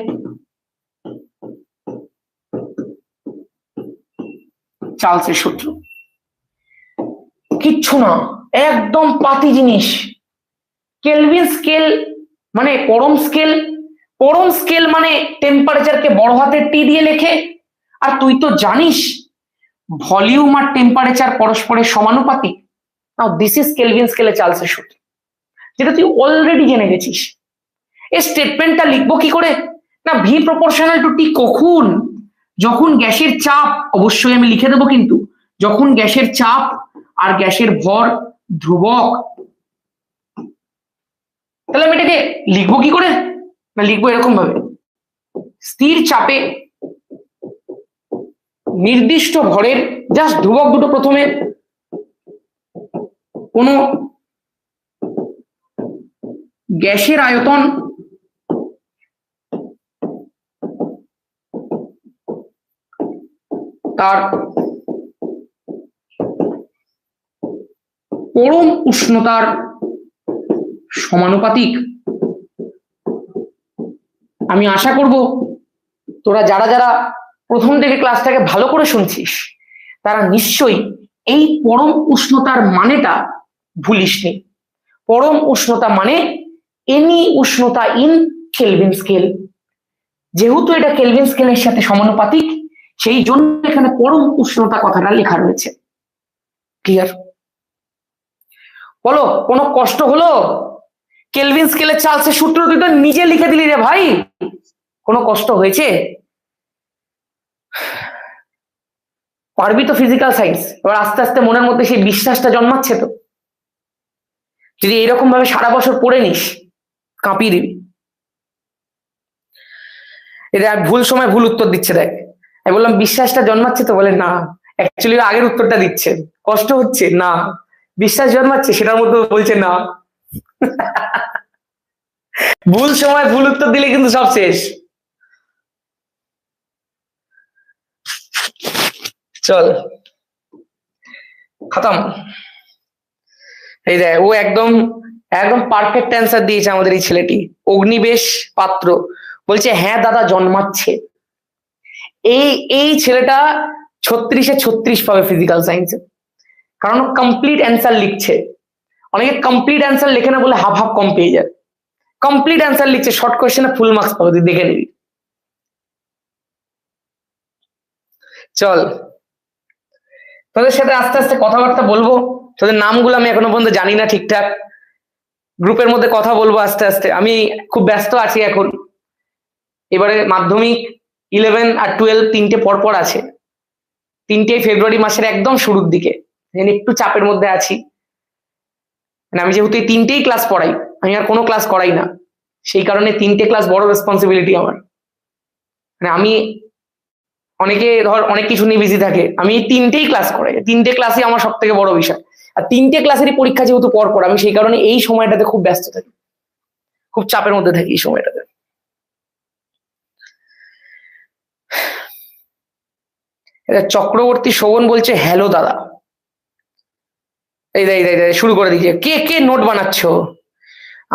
চার্লসের সূত্র কিচ্ছু না, একদম পাতি জিনিস। কেলভিন স্কেল মানে পরম স্কেল, পরম স্কেল মানে টেম্পারেচারকে বড় হাতের টি দিয়ে লেখে। আর তুই তো জানিস ভলিউম আর টেম্পারেচার পরস্পরের সমানুপাতিক। নাও দিস ইজ কেলভিন স্কেলে চার্লসের সূত্র, যেটা তুই অলরেডি জেনে গেছিস। এই স্টেটমেন্টটা লিখবো কি করে না, ভি প্রপোর্শনাল টু টি কখন, যখন গ্যাসের চাপ, অবশ্যই আমি লিখে দেবো কিন্তু, যখন গ্যাসের চাপ আর গ্যাসের ভর ধ্রুবক। তাহলে আমি এটাকে লিখবো কি করে না, লিখবো এরকম ভাবে, স্থির চাপে নির্দিষ্ট ভরের, জাস্ট ধ্রুবক দুটো প্রথমে, কোন গ্যাসের আয়তন তার পরম উষ্ণতার সমানুপাতিক। আমি আশা করব তোরা যারা যারা প্রথম থেকে ক্লাসটাকে ভালো করে শুনছিস, তারা নিশ্চয়ই এই পরম উষ্ণতার মানেটা ভুলিসনি। পরম উষ্ণতা মানে এনি উষ্ণতা ইন কেলভিন স্কেল। যেহেতু এটা কেলভিন স্কেলের সাথে সমানুপাতিক, সেই জন্য এখানে পরম উষ্ণতা কথাটা লেখা রয়েছে। ক্লিয়ার? বলো, কোনো কষ্ট হলো? কেলভিন স্কেলের চার্লসের সূত্র তুই তো নিজে লিখে দিলি রে ভাই, কোনো কষ্ট হয়েছে? পারবি তো ফিজিক্যাল সায়েন্স। এবার আস্তে আস্তে মনের মধ্যে সেই বিশ্বাসটা জন্মাচ্ছে তো, যদি এরকম ভাবে সারা বছর পড়ে নিস, কাঁপিয়ে দিবি। এটা ভুল সময় ভুল উত্তর দিচ্ছে, দেখ আমি বললাম বিশ্বাসটা জন্মাচ্ছে তো, বলে না, অ্যাকচুয়ালি আগের উত্তরটা দিচ্ছে। কষ্ট হচ্ছে না, বিশ্বাস জন্মাচ্ছে সেটার মধ্যে বলছে না। ভুল সময় ভুল উত্তর দিলে কিন্তু সব শেষ। চল খতম। এই দেখ, ও একদম একদম পারফেক্ট অ্যান্সার দিয়েছে আমাদের এই ছেলেটি, অগ্নিবেশ পাত্র। বলছে হ্যাঁ দাদা জন্মাচ্ছে। এই ছেলেটা 36-এ 36 পাবে ফিজিক্যাল সায়েন্সে, কারণ কমপ্লিট অ্যান্সার লিখছে। অনেকে কমপ্লিট অ্যান্সার লেখে না বলে হাফ হাফ কম পেয়ে যায়। কমপ্লিট অ্যান্সার লিখছে, শর্ট কোয়েশ্চেনে ফুল মার্কস পাবে, তুই দেখে নিবি। চল, তোদের সাথে আস্তে আস্তে কথাবার্তা বলবো। তোদের নামগুলো আমি এখনো পর্যন্ত জানি না ঠিকঠাক, গ্রুপের মধ্যে কথা বলবো আস্তে আস্তে। আমি খুব ব্যস্ত আছি এখন, এবারে মাধ্যমিক 11 আর 12 তিনটে পরপর আছে, 3টে ফেব্রুয়ারি মাসের একদম শুরুর দিকে, একটু চাপের মধ্যে আছি। আমি যেহেতু এই 3টেই ক্লাস পড়াই, আমি আর কোনো ক্লাস করাই না, সেই কারণে 3টে ক্লাস বড় রেসপন্সিবিলিটি আমার। আমি অনেকে ধর অনেক কিছু নিয়ে বিজি থাকে, আমি এই 3টেই ক্লাস করাই, 3টে ক্লাসই আমার সব থেকে বড় বিষয়। আর 3টে ক্লাসেরই পরীক্ষা যেহেতু পর আমি সেই কারণে এই সময়টাতে খুব ব্যস্ত থাকি, খুব চাপের মধ্যে থাকি এই সময়টাতে। এটা চক্রবর্তী শোভন বলছে হ্যালো দাদা। এই শুরু করে দিচ্ছে, কে কে নোট বানাচ্ছ?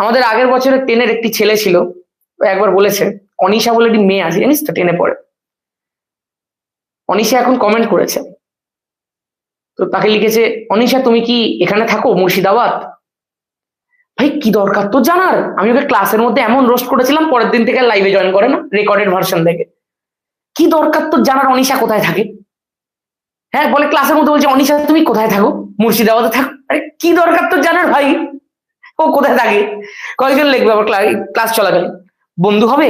আমাদের আগের বছরের 10-এর একটি ছেলে ছিল, একবার বলেছে, অনিশা বলে একটি মেয়ে আছে জানিস তো, 10-এ পড়ে। অনিশা এখন কমেন্ট করেছে, তো তাকে লিখেছে, অনিশা তুমি কি এখানে থাকো মুর্শিদাবাদ? ভাই কি দরকার তো জানার? আমি ওকে ক্লাসের মধ্যে এমন রোস্ট করেছিলাম, পরের দিন থেকে লাইভে জয়েন করে না, রেকর্ডেড ভার্সন দেখে। কি দরকার তো জানার অনিশা কোথায় থাকে? হ্যাঁ বলে ক্লাসের মধ্যে বলছে, অনিশা তুমি কোথায় থাকো? মুর্শিদাবাদে থাকো। আরে কি দরকার তো জানার ভাই, ও কোথায় থাকে? কয়েকজন লিখবে আবার ক্লাস চলাকালীন, বন্ধু হবে?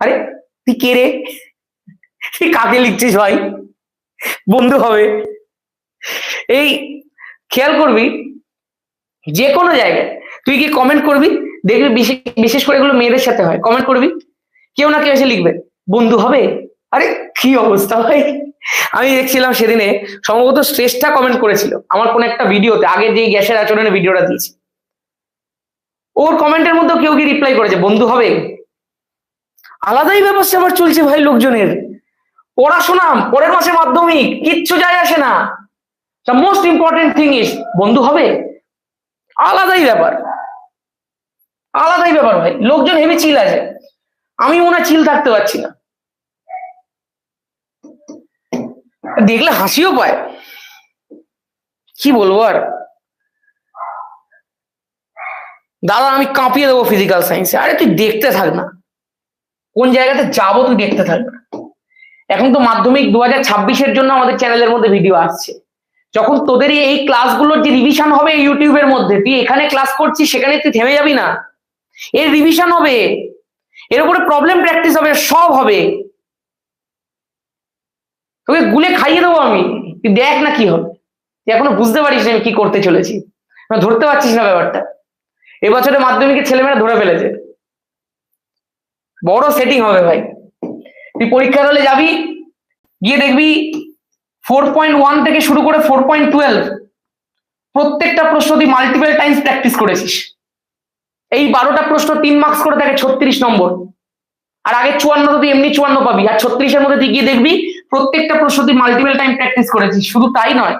আরে তুই কে রে? তুই কাকে লিখছিস ভাই বন্ধু হবে? এই খেয়াল করবি যে কোনো জায়গায় তুই কি কমেন্ট করবি, দেখবি বিশেষ করে এগুলো মেয়েদের সাথে হয়, কমেন্ট করবি, কেউ না কেউ এসে লিখবে বন্ধু হবে। আরে কি অবস্থা ভাই! আমি দেখছিলাম সেদিনে, সম্ভবত শ্রেষ্ঠা কমেন্ট করেছিল আমার কোন একটা ভিডিওতে, আগে যে গ্যাসের আচরণে ভিডিওটা দিয়েছি, ওর কমেন্টের মধ্যে কেউ কি রিপ্লাই করেছে বন্ধু হবে। আলাদাই ব্যবস্থা আবার চলছে ভাই লোকজনের। পড়াশোনা, পরের মাসে মাধ্যমিক, কিচ্ছু যায় আসে না, the most important thing is বন্ধু হবে। আলাদাই ব্যাপার, আলাদাই ব্যাপার ভাই, লোকজন হেভি চিল আছে, আমি মনে হয় চিল থাকতে পারছি না, দেখলে হাসিও পায়, কি বলবো আর। দাদা আমি কাঁপিয়ে দেবো ফিজিক্যাল সায়েন্সে। আরে তুই দেখতে থাক না, কোন জায়গাতে যাবো তুই দেখতে থাক না। এখন তো মাধ্যমিক 2026-এর জন্য আমাদের চ্যানেলের মধ্যে ভিডিও আসছে, যখন তোদের এই ক্লাসগুলোর যে রিভিশন হবে ইউটিউবের মধ্যে, তুই এখানে ক্লাস করছিস সেখানে তুই থেমে যাবি না, এর রিভিশন হবে, এর উপরে প্রবলেম প্র্যাকটিস হবে, সব হবে, তোকে গুলে খাইয়ে দেবো আমি, তুই দেখ না কি হবে। তুই এখনো বুঝতে পারিস না আমি কি করতে চলেছি, ধরতে পারছিস না ব্যাপারটা। এবছরে মাধ্যমিকের ছেলেমেয়েরা ধরে ফেলেছে, বড় সেটিং হবে ভাই। তুই পরীক্ষার হলে যাবি, গিয়ে দেখবি 4.1 থেকে শুরু করে 4.12 প্রত্যেকটা প্রশ্ন তুই মাল্টিপল টাইমস প্র্যাকটিস করেছিস। এই 12টা প্রশ্ন 3 মার্কস করে থাকে 36 নম্বর, আর আগে 54 তুই এমনি 54 পাবি, আর 36-এর মধ্যে তুই গিয়ে দেখবি প্রত্যেকটা প্রশ্ন তুই মাল্টিপল টাইম প্র্যাকটিস করেছিস। শুধু তাই নয়,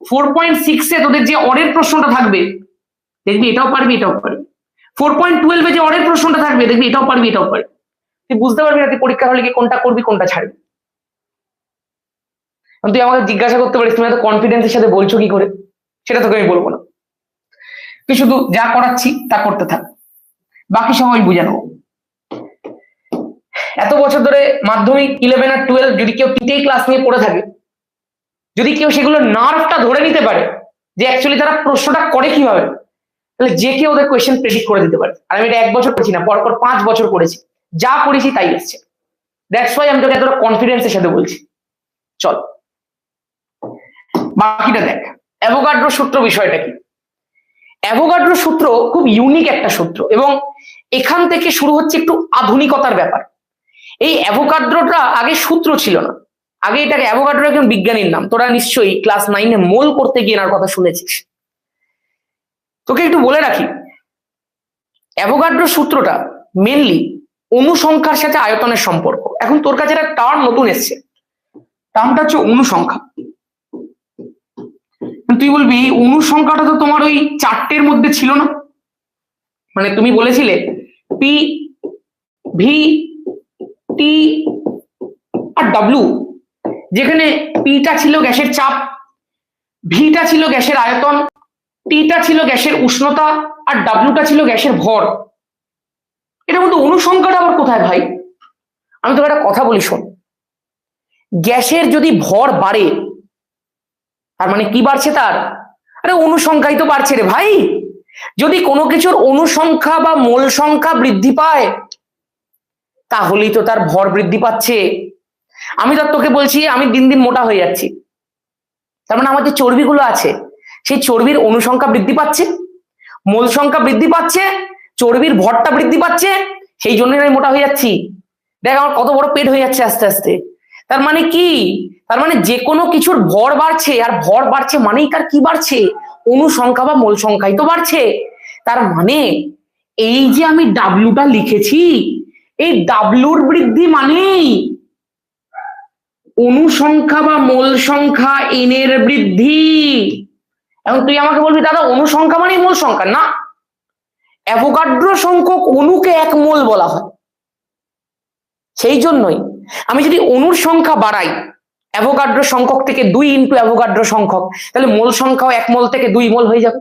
4.6-এ তোদের যে অরের প্রশ্নটা থাকবে দেখবি এটাও পারবি এটাও পারবি, 4.12-এ যে অরের প্রশ্নটা থাকবে দেখবি এটাও পারবি এটাও পারবি। তুই বুঝতে পারবি না তুই পরীক্ষার হলে গিয়ে কোনটা করবি কোনটা ছাড়বি। তুই আমাকে জিজ্ঞাসা করতে পারিস তুমি এত কনফিডেন্সের সাথে বলছো কি করে, সেটা তোকে আমি বলবো না, তুই শুধু যা করাচ্ছি তা করতে থাক, বাকি সব আমি বুঝে নেবো। এত বছর ধরে মাধ্যমিক 11 আর 12 যদি কেউ তিনটেই ক্লাস নিয়ে পড়ে থাকে, যদি কেউ সেগুলো নার্ভটা ধরে নিতে পারে যে অ্যাকচুয়ালি তারা প্রশ্নটা করে কিভাবে, তাহলে যে কেউ ওদের কোয়েশ্চেন প্রেডিক্ট করে দিতে পারে। আর আমি এটা 1 বছর করেছি না, পরপর 5 বছর করেছি, যা পড়েছি তাই এসছে। দ্যাটস ওয়াই আমি তোকে এতটা কনফিডেন্সের সাথে বলছি। চল বাকিটা দেখ, অ্যাভোগাড্রো সূত্র বিষয়টা কি। অ্যাভোগাড্রো সূত্র খুব ইউনিক একটা সূত্র, এবং এখান থেকে শুরু হচ্ছে একটু আধুনিকতার ব্যাপার। এই অ্যাভোগাড্রোটা আগে সূত্র ছিল না, আগে এটাকে অ্যাভোগাড্রো একজন বিজ্ঞানীর নাম, তোরা নিশ্চয়ই ক্লাস 9-এ মোল করতে গিয়ে এনার কথা শুনেছিস। তোকে একটু বলে রাখি, অ্যাভোগাড্রো সূত্রটা মেনলি অনুসংখ্যার সাথে আয়তনের সম্পর্ক। এখন তোর কাছে একটা টার্ম নতুন এসছে, টার্মটা হচ্ছে অনুসংখ্যা। তুই বলবি এই অনুসংখ্যাটা তো তোমার ওই 4টের মধ্যে ছিল না, মানে তুমি বলেছিলে পি ভি টি আর ডাব্লিউ, যেখানে পিটা ছিল গ্যাসের চাপ, ভিটা ছিল গ্যাসের আয়তন, টিটা ছিল গ্যাসের উষ্ণতা, আর ডাব্লিউটা ছিল গ্যাসের ভর। এটার মধ্যে অনুসংখ্যাটা আবার কোথায় ভাই? আমি তোকে একটা কথা বলি শোন, গ্যাসের যদি ভর বাড়ে তার মানে কি বাড়ছে তার? আরে অনুসংখ্যাই তো বাড়ছে রে ভাই। যদি কোনো কিছুর অনুসংখ্যা বা মোল সংখ্যা বৃদ্ধি পায় তাহলেই তো তার ভর বৃদ্ধি পাচ্ছে। আমি তো তোকে বলছি আমি দিন দিন মোটা হয়ে যাচ্ছি, তার মানে আমার যে চর্বিগুলো আছে সেই চর্বির অনুসংখ্যা বৃদ্ধি পাচ্ছে, মোল সংখ্যা বৃদ্ধি পাচ্ছে, চর্বির ভরটা বৃদ্ধি পাচ্ছে, সেই জন্যই আমি মোটা হয়ে যাচ্ছি। দেখ আমার কত বড় পেট হয়ে যাচ্ছে আস্তে আস্তে, তার মানে কি? তার মানে যে কোনো কিছুর ভর বাড়ছে, আর ভর বাড়ছে মানেই তার কি বাড়ছে? অণু সংখ্যা বা মোল সংখ্যাই তো বাড়ছে। তার মানে এই যে আমি ডাব্লিউটা লিখেছি, এই ডাব্লিউর বৃদ্ধি মানেই অণু সংখ্যা বা মোল সংখ্যা এন এর বৃদ্ধি। এখন তুই আমাকে বলবি দাদা অণু সংখ্যা মানেই মোল সংখ্যা, না, অ্যাভোগাড্রো সংখ্যক অণুকে এক মোল বলা হয়। সেই জন্যই আমি যদি অণুর সংখ্যা বাড়াই অ্যাভোগাড্রো সংখ্যক থেকে 2 ইন্টু অ্যাভোগাড্রো সংখ্যক, তাহলে মোল সংখ্যাও 1 মোল থেকে 2 মোল হয়ে যাবে।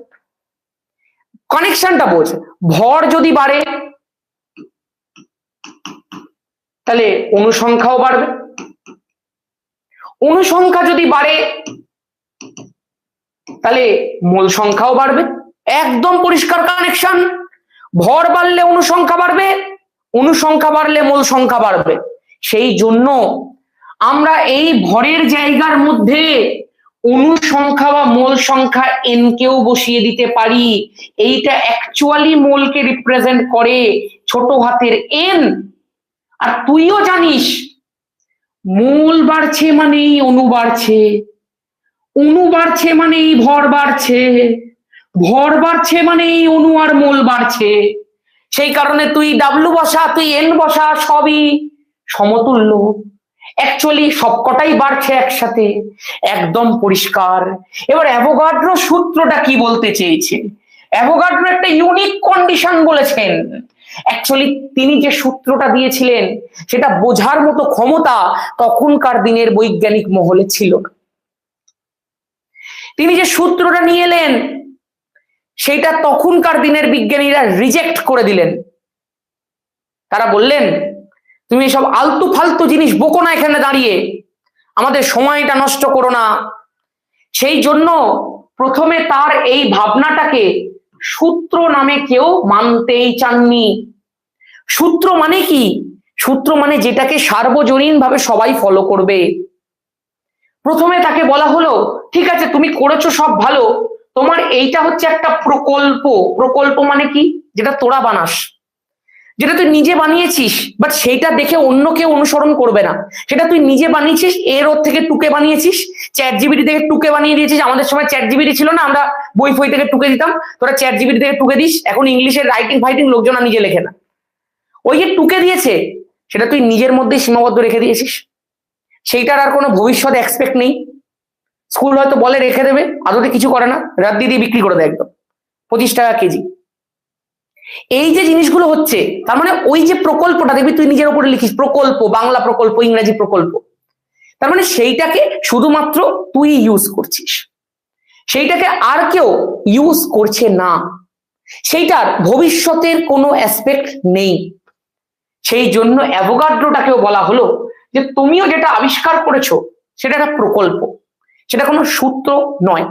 কানেকশনটা বোঝ, ভর যদি বাড়ে তাহলে অণু সংখ্যাও বাড়বে, অণু সংখ্যা যদি বাড়ে তাহলে মোল সংখ্যাও বাড়বে। একদম পরিষ্কার কানেকশন। ভর বাড়লে অণু সংখ্যা বাড়বে, অণু সংখ্যা বাড়লে মোল সংখ্যা বাড়বে। সেই জন্য আমরা এই ভরের জায়গার মধ্যে অণু সংখ্যা বা মোল সংখ্যা এন কেও বসিয়ে দিতে পারি। এইটা অ্যাকচুয়ালি মোলকে রিপ্রেজেন্ট করে, ছোট হাতের এন। আর তুইও জানিস মোল বাড়ছে মানেই অণু বাড়ছে, অণু বাড়ছে মানেই ভর বাড়ছে, ভর বাড়ছে মানেই অণু আর মোল বাড়ছে। সেই কারণে তুই ডাব্লু বসা, তুই এন বসা, সবই সমতুল্য। অ্যাকচুয়ালি সবকটাই বাড়ছে একসাথে, একদম পরিষ্কার। এবার অ্যাভোগাড্রো সূত্রটা কি বলতে চেয়েছে? অ্যাভোগাড্রো একটা ইউনিক কন্ডিশন বলেছেন। অ্যাকচুয়ালি তিনি যে সূত্রটা দিয়েছিলেন সেটা বোঝার মতো ক্ষমতা তখনকার দিনের বৈজ্ঞানিক মহলে ছিল না। তিনি যে সূত্রটা নিয়ে এলেন সেটা তখনকার দিনের বিজ্ঞানীরা রিজেক্ট করে দিলেন। তারা বললেন তুমি এসব আলতু ফালতু জিনিস বকো না এখানে দাঁড়িয়ে, আমাদের সময়টা নষ্ট করো না। সেই জন্য প্রথমে তার এই ভাবনাটাকে সূত্র নামে কেউ মানতেই চাননি। সূত্র মানে কি? সূত্র মানে যেটাকে সার্বজনীন ভাবে সবাই ফলো করবে। প্রথমে তাকে বলা হলো ঠিক আছে তুমি করেছো সব ভালো, তোমার এইটা হচ্ছে একটা প্রকল্প। প্রকল্প মানে কি? যেটা তোরা বানাস, যেটা তুই নিজে বানিয়েছিস, বাট সেইটা দেখে অন্য কেউ অনুসরণ করবে না। সেটা তুই নিজে বানিয়েছিস, এর ওর থেকে টুকে বানিয়েছিস, চ্যাট জিপিটি থেকে টুকে বানিয়ে দিয়েছিস। আমাদের সময় চ্যাট জিপিটি ছিল না, আমরা বই ফই থেকে টুকে দিতাম, তোরা চ্যাট জিপিটি থেকে টুকে দিস। এখন ইংলিশের রাইটিং ফাইটিং লোকজন নিজে লেখে না, ওই যে টুকে দিয়েছে সেটা তুই নিজের মধ্যে সীমাবদ্ধ রেখে দিয়েছিস। সেইটার আর কোনো ভবিষ্যৎ এক্সপেক্ট নেই। স্কুল হয়তো বলে রেখে দেবে, আদতে কিছু করে না, রাত দিয়ে বিক্রি করে দেয় একদম 25 টাকা কেজি। এই যে জিনিসগুলো হচ্ছে, তার মানে ওই যে প্রকল্পটা দেখবি তুই নিজের উপরে লিখিস প্রকল্প, বাংলা প্রকল্প, ইংরেজি প্রকল্প, তার মানে সেইটাকে শুধুমাত্র তুই ইউজ করছিস, সেইটাকে আর কেউ ইউজ করছে না, সেইটার ভবিষ্যতের কোনো অ্যাসপেক্ট নেই। সেই জন্য অ্যাভোগাড্রোটাকেও বলা হলো যে তুমিও যেটা আবিষ্কার করেছো সেটা একটা প্রকল্প, সেটা কোনো সূত্র নয়।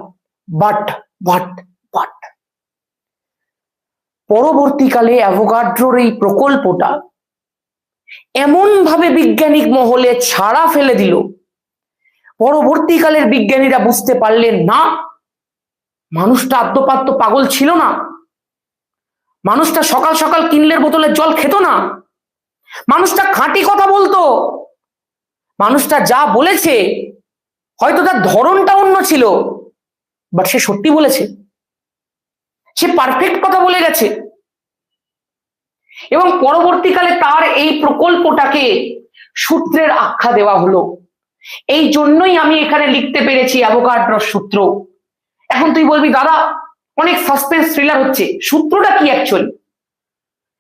বাট বাট বাট পরবর্তীকালে অ্যাভোগাড্রোর এই প্রকল্পটা এমন ভাবে বিজ্ঞানিক মহলে ছাড়া ফেলে দিল, পরবর্তীকালের বিজ্ঞানীরা বুঝতে পারলেন না মানুষটা আদ্যপাদ্য পাগল ছিল না, মানুষটা সকাল সকাল কিনলের বোতলে জল খেত না, মানুষটা খাঁটি কথা বলতো, মানুষটা যা বলেছে হয়তো তার ধরনটা অন্য ছিল, বাট সে সত্যি বলেছে, সে পারফেক্ট কথা বলে গেছে। এবং পরবর্তীকালে তার এই প্রকল্পটাকে সূত্রের আখ্যা দেওয়া হলো। এই জন্যই আমি এখানে লিখতে পেরেছি অ্যাভোগাড্রোর সূত্র। এখন তুই বলবি দাদা অনেক সাসপেন্স থ্রিলার হচ্ছে, সূত্রটা কি অ্যাকচুয়ালি?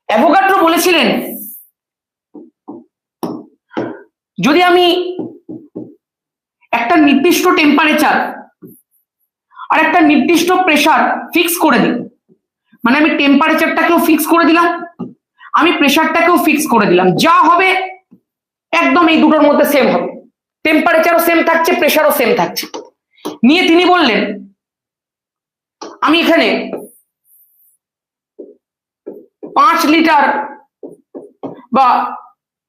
অ্যাভোগাড্রো বলেছিলেন যদি আমি একটা নির্দিষ্ট টেম্পারেচার আর একটা নির্দিষ্ট প্রেসার ফিক্স করে দিই, মানে আমি টেম্পারেচারটাকেও ফিক্স করে দিলাম, আমি প্রেসারটাকেও ফিক্স করে দিলাম, যা হবে একদম এই দুটোর মধ্যে সেম হবে, টেম্পারেচারও সেম থাকছে, প্রেসারও সেম থাকছে। নিয়ে তিনি বললেন আমি এখানে 5 লিটার বা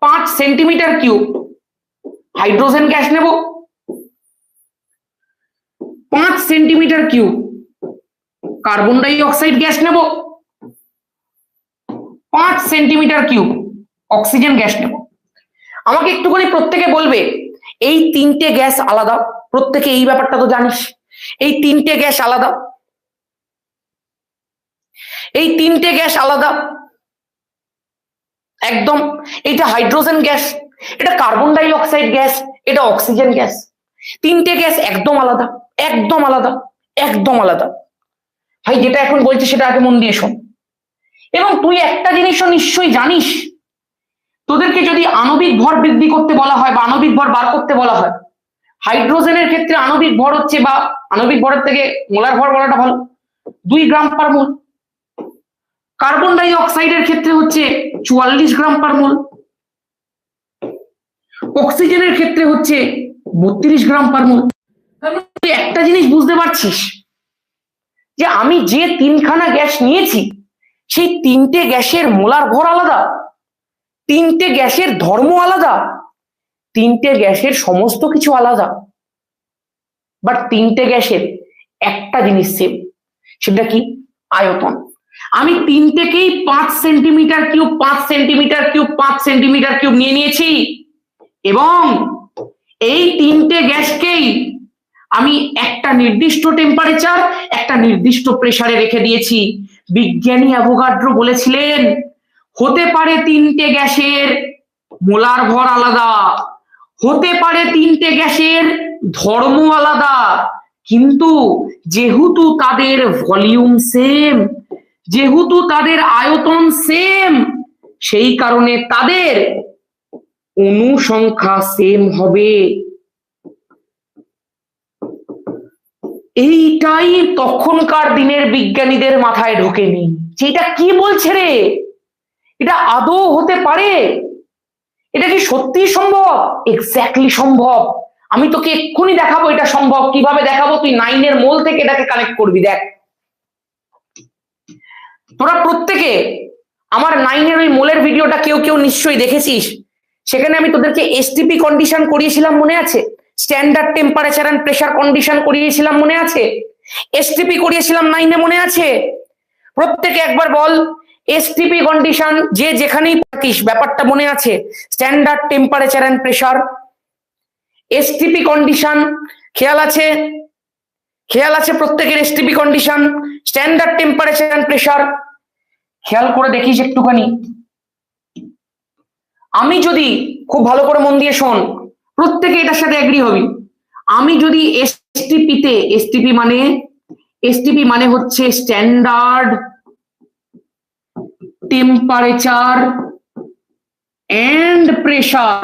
5 সেন্টিমিটার কিউব হাইড্রোজেন গ্যাস নেব, 5 centimetre cube carbon die oxide gas নেব, 5 সেন্টিমিটার কিউব অক্সিজেন গ্যাস নেব। আমাকে একটুখানি প্রত্যেকে বলবে এই তিনটে গ্যাস আলাদা, প্রত্যেকে এই ব্যাপারটা তো জানিস। এই তিনটে গ্যাস আলাদা, এই তিনটে গ্যাস আলাদা একদম। এটা হাইড্রোজেন গ্যাস, এটা কার্বন ডাই অক্সাইড গ্যাস, এটা অক্সিজেন গ্যাস। তিনটে গ্যাস একদম আলাদা, একদম আলাদা, একদম আলাদা। ভাই যেটা এখন বলছি সেটা আগে মন দিয়ে শোন। এবং তুই একটা জিনিসও নিশ্চয়ই জানিস, তোদেরকে যদি আণবিক ভর বৃদ্ধি করতে বলা হয় বা আণবিক ভর বার করতে বলা হয়, হাইড্রোজেনের ক্ষেত্রে আণবিক ভর হচ্ছে, বা আণবিক ভরের থেকে মোলার ভর বলাটা ভালো, 2 গ্রাম পার মোল। কার্বন ডাই অক্সাইডের ক্ষেত্রে হচ্ছে 44 গ্রাম পার মোল। অক্সিজেনের ক্ষেত্রে হচ্ছে 32 গ্রাম পার মোল। তুই একটা জিনিস বুঝতে পারছিস যে আমি যে তিনখানা গ্যাস নিয়েছি সেই তিনটে গ্যাসের মোলার ভর আলাদা, তিনটে গ্যাসের ধর্ম আলাদা, তিনটে গ্যাসের সমস্ত কিছু আলাদা, বাট তিনটে গ্যাসের একটা জিনিস সেম। সেটা কি? আয়তন। আমি তিনটেকেই 5 centimetre cube 5 centimetre cube 5 centimetre cube নিয়ে নিয়েছি, এবং এই তিনটে গ্যাসকেই আমি একটা নির্দিষ্ট টেম্পারেচার, একটা নির্দিষ্ট প্রেসারে রেখে দিয়েছি। বিজ্ঞানী অ্যাভোগাড্রো বলেছিলেন হতে পারে তিনটে গ্যাসের মোলার ভর আলাদা, হতে পারে তিনটে গ্যাসের ধর্ম আলাদা, কিন্তু যেহেতু তাদের ভলিউম সেম, যেহেতু তাদের আয়তন সেম, সেই কারণে তাদের অণু সংখ্যা সেম হবে। এইটাই তখনকার দিনের বিজ্ঞানীদের মাথায় ঢোকেনি যে এটা কি বলছে রে, এটা আদৌ হতে পারে, এটা কি সত্যি সম্ভব? এক্স্যাক্টলি সম্ভব। আমি তোকে এক্ষুনি দেখাবো এটা সম্ভব। কিভাবে দেখাবো? তুই 9 এর মোল থেকে এটাকে কানেক্ট করবি। দেখ, তোরা প্রত্যেকে আমার 9 এর ওই মোলের ভিডিওটা কেউ কেউ নিশ্চয়ই দেখেছিস। সেখানে আমি তোদেরকে এসটিপি কন্ডিশন করিয়েছিলাম, মনে আছে? Standard temperature and pressure condition করিয়েছিলাম, মনে আছে? এসটিপি করিয়েছিলাম 9 এ, মনে আছে? প্রত্যেকে একবার বল এসটিপি কন্ডিশন, যে যেখানেই থাকিস ব্যাপারটা মনে আছে? Standard temperature and pressure, STP condition খেয়াল আছে? খেয়াল আছে প্রত্যেকের? STP condition, standard temperature and pressure খেয়াল করে দেখিস একটুখানি। আমি যদি, খুব ভালো করে মন দিয়ে শোন, প্রত্যেকে এটার সাথে এগ্রি হবি, আমি যদি এসটিপিতে, এসটিপি মানে হচ্ছে স্ট্যান্ডার্ড টেম্পারেচার এন্ড প্রেসার,